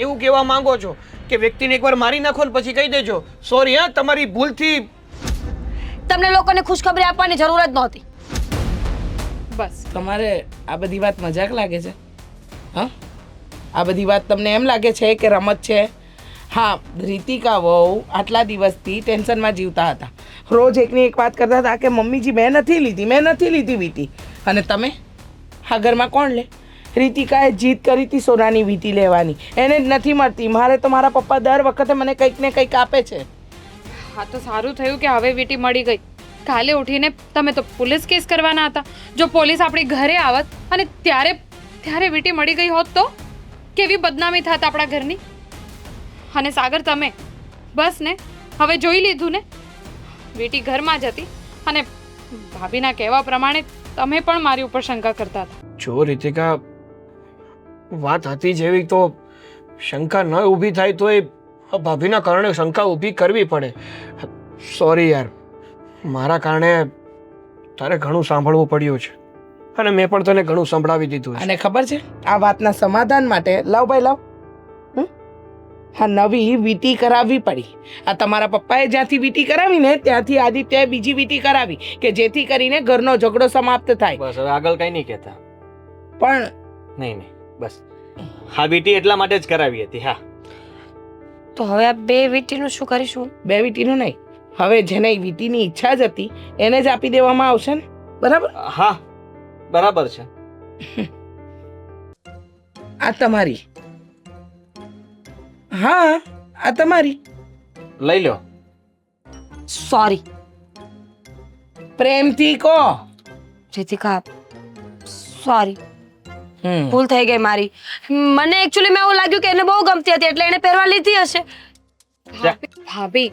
એવું કહેવા માંગો છો કે વ્યક્તિને એકવાર મારી નાખો ને પછી કહી દેજો સોરી, હા તમારી ભૂલથી. તમને લોકોને ખુશખબરી આપવાની જરૂર જ નહોતી. બસ તમારે આ બધી વાત મજાક લાગે છે? હા, આ બધી વાત તમને એમ લાગે છે કે રમત છે? હા, રીતિકા વહુ આટલા દિવસથી ટેન્શનમાં જીવતા હતા. રોજ એકની એક વાત કરતા હતા કે મમ્મીજી મેં નથી લીધી વીટી. અને તમે આ ઘરમાં કોણ લે? રીતિકાએ જીદ કરી હતી સોનાની વીંટી લેવાની, એને જ નથી મળતી. મારે તો મારા પપ્પા દર વખતે મને કંઈક ને કંઈક આપે છે. હા તો સારું થયું કે હવે વીંટી મળી ગઈ. કાલે ઉઠીને તમે તો પોલીસ કેસ કરવાના હતા. જો પોલીસ આપણી ઘરે આવત અને ત્યારે વીંટી મળી ગઈ હોત તો કેવી બદનામી થાત આપણા ઘરની. અને સાગર તમે બસ ને હવે જોઈ લીધું ને, વીંટી ઘરમાં જ હતી અને ભાભીના કહેવા પ્રમાણે તમે પણ મારી ઉપર શંકા કરતા હતા. જો રીતિકા, વાત હતી જેવી તો શંકા ન ઊભી થાય તો એ ભાભીના કારણે શંકા ઊભી કરવી પડે. સોરી યાર, મારા કારણે તારે ઘણું સાંભળવું પડ્યું છે અને મેં પણ તને ઘણું સંભળાવી દીધું છે. અને ખબર છે, આ વાતના સમાધાન માટે લાવ ભાઈ લાવ, હા નવી વીંટી કરાવવી પડી. આ તમારા પપ્પાએ જ્યાંથી વીંટી કરાવીને ત્યાંથી આદિત્યએ બીજી વીંટી કરાવી કે જેથી કરીને ઘરનો ઝઘડો સમાપ્ત થાય. બસ હવે આગળ કઈ નહીં કહેતા. પણ નહીં બસ હા વીંટી એટલા માટે જ કરાવી હતી. હા તો હવે આ બે વીંટીનું શું કરીશું? બે વીંટીનું નહીં, હવે જેને વીંટીની ઈચ્છા જ હતી એને જ આપી દેવામાં આવશે ને, બરાબર? હા બરાબર છે. આ તમારી, હા આ તમારી. લઈ લો. સોરી પ્રેમથી કહો. રીતિકા, સોરી, હમ ભૂલ થઈ ગઈ મારી. મને એકચ્યુઅલી મેં એવું લાગ્યું કે એને બહુ ગમતી હતી એટલે એને પહેરવા લીધી હશે. ભાભી,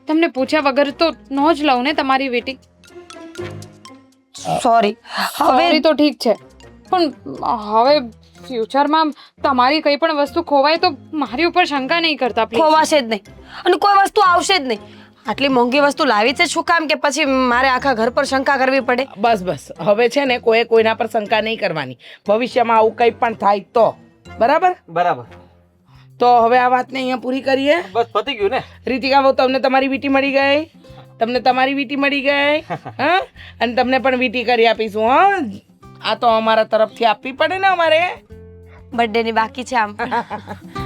તમને પૂછ્યા વગર તો ન જ લઉં ને તમારી વીંટી. સોરી. હવે હવે તો ઠીક છે, પણ હવે ફ્યુચરમાં તમારી કઈ પણ વસ્તુ ખોવાય તો મારી ઉપર શંકા નહીં કરતા પ્લીઝ. ખોવાશે જ નહીં અને કોઈ વસ્તુ આવશે જ નહીં. આટલી મોંઘી વસ્તુ લાવી છે શું કામ કે પછી મારે આખા ઘર પર શંકા કરવી પડે? બસ બસ, હવે છે ને કોઈ કોઈના પર શંકા નહીં કરવાની. ભવિષ્યમાં આવું કંઈ પણ થાય તો, બરાબર? બરાબર. તો હવે આ વાતને અહીંયા પૂરી કરીએ. બસ પતી ગયું ને. રીતિકા બહુ, તમને તમારી વીંટી મળી ગઈ, તમને તમારી વીંટી મળી ગઈ, હા, અને તમને પણ વીંટી કરી આપીશું. હા, આ તો અમારા તરફથી આપવી પડે ને અમારે. બર્થડે ની બાકી છે આમ પણ.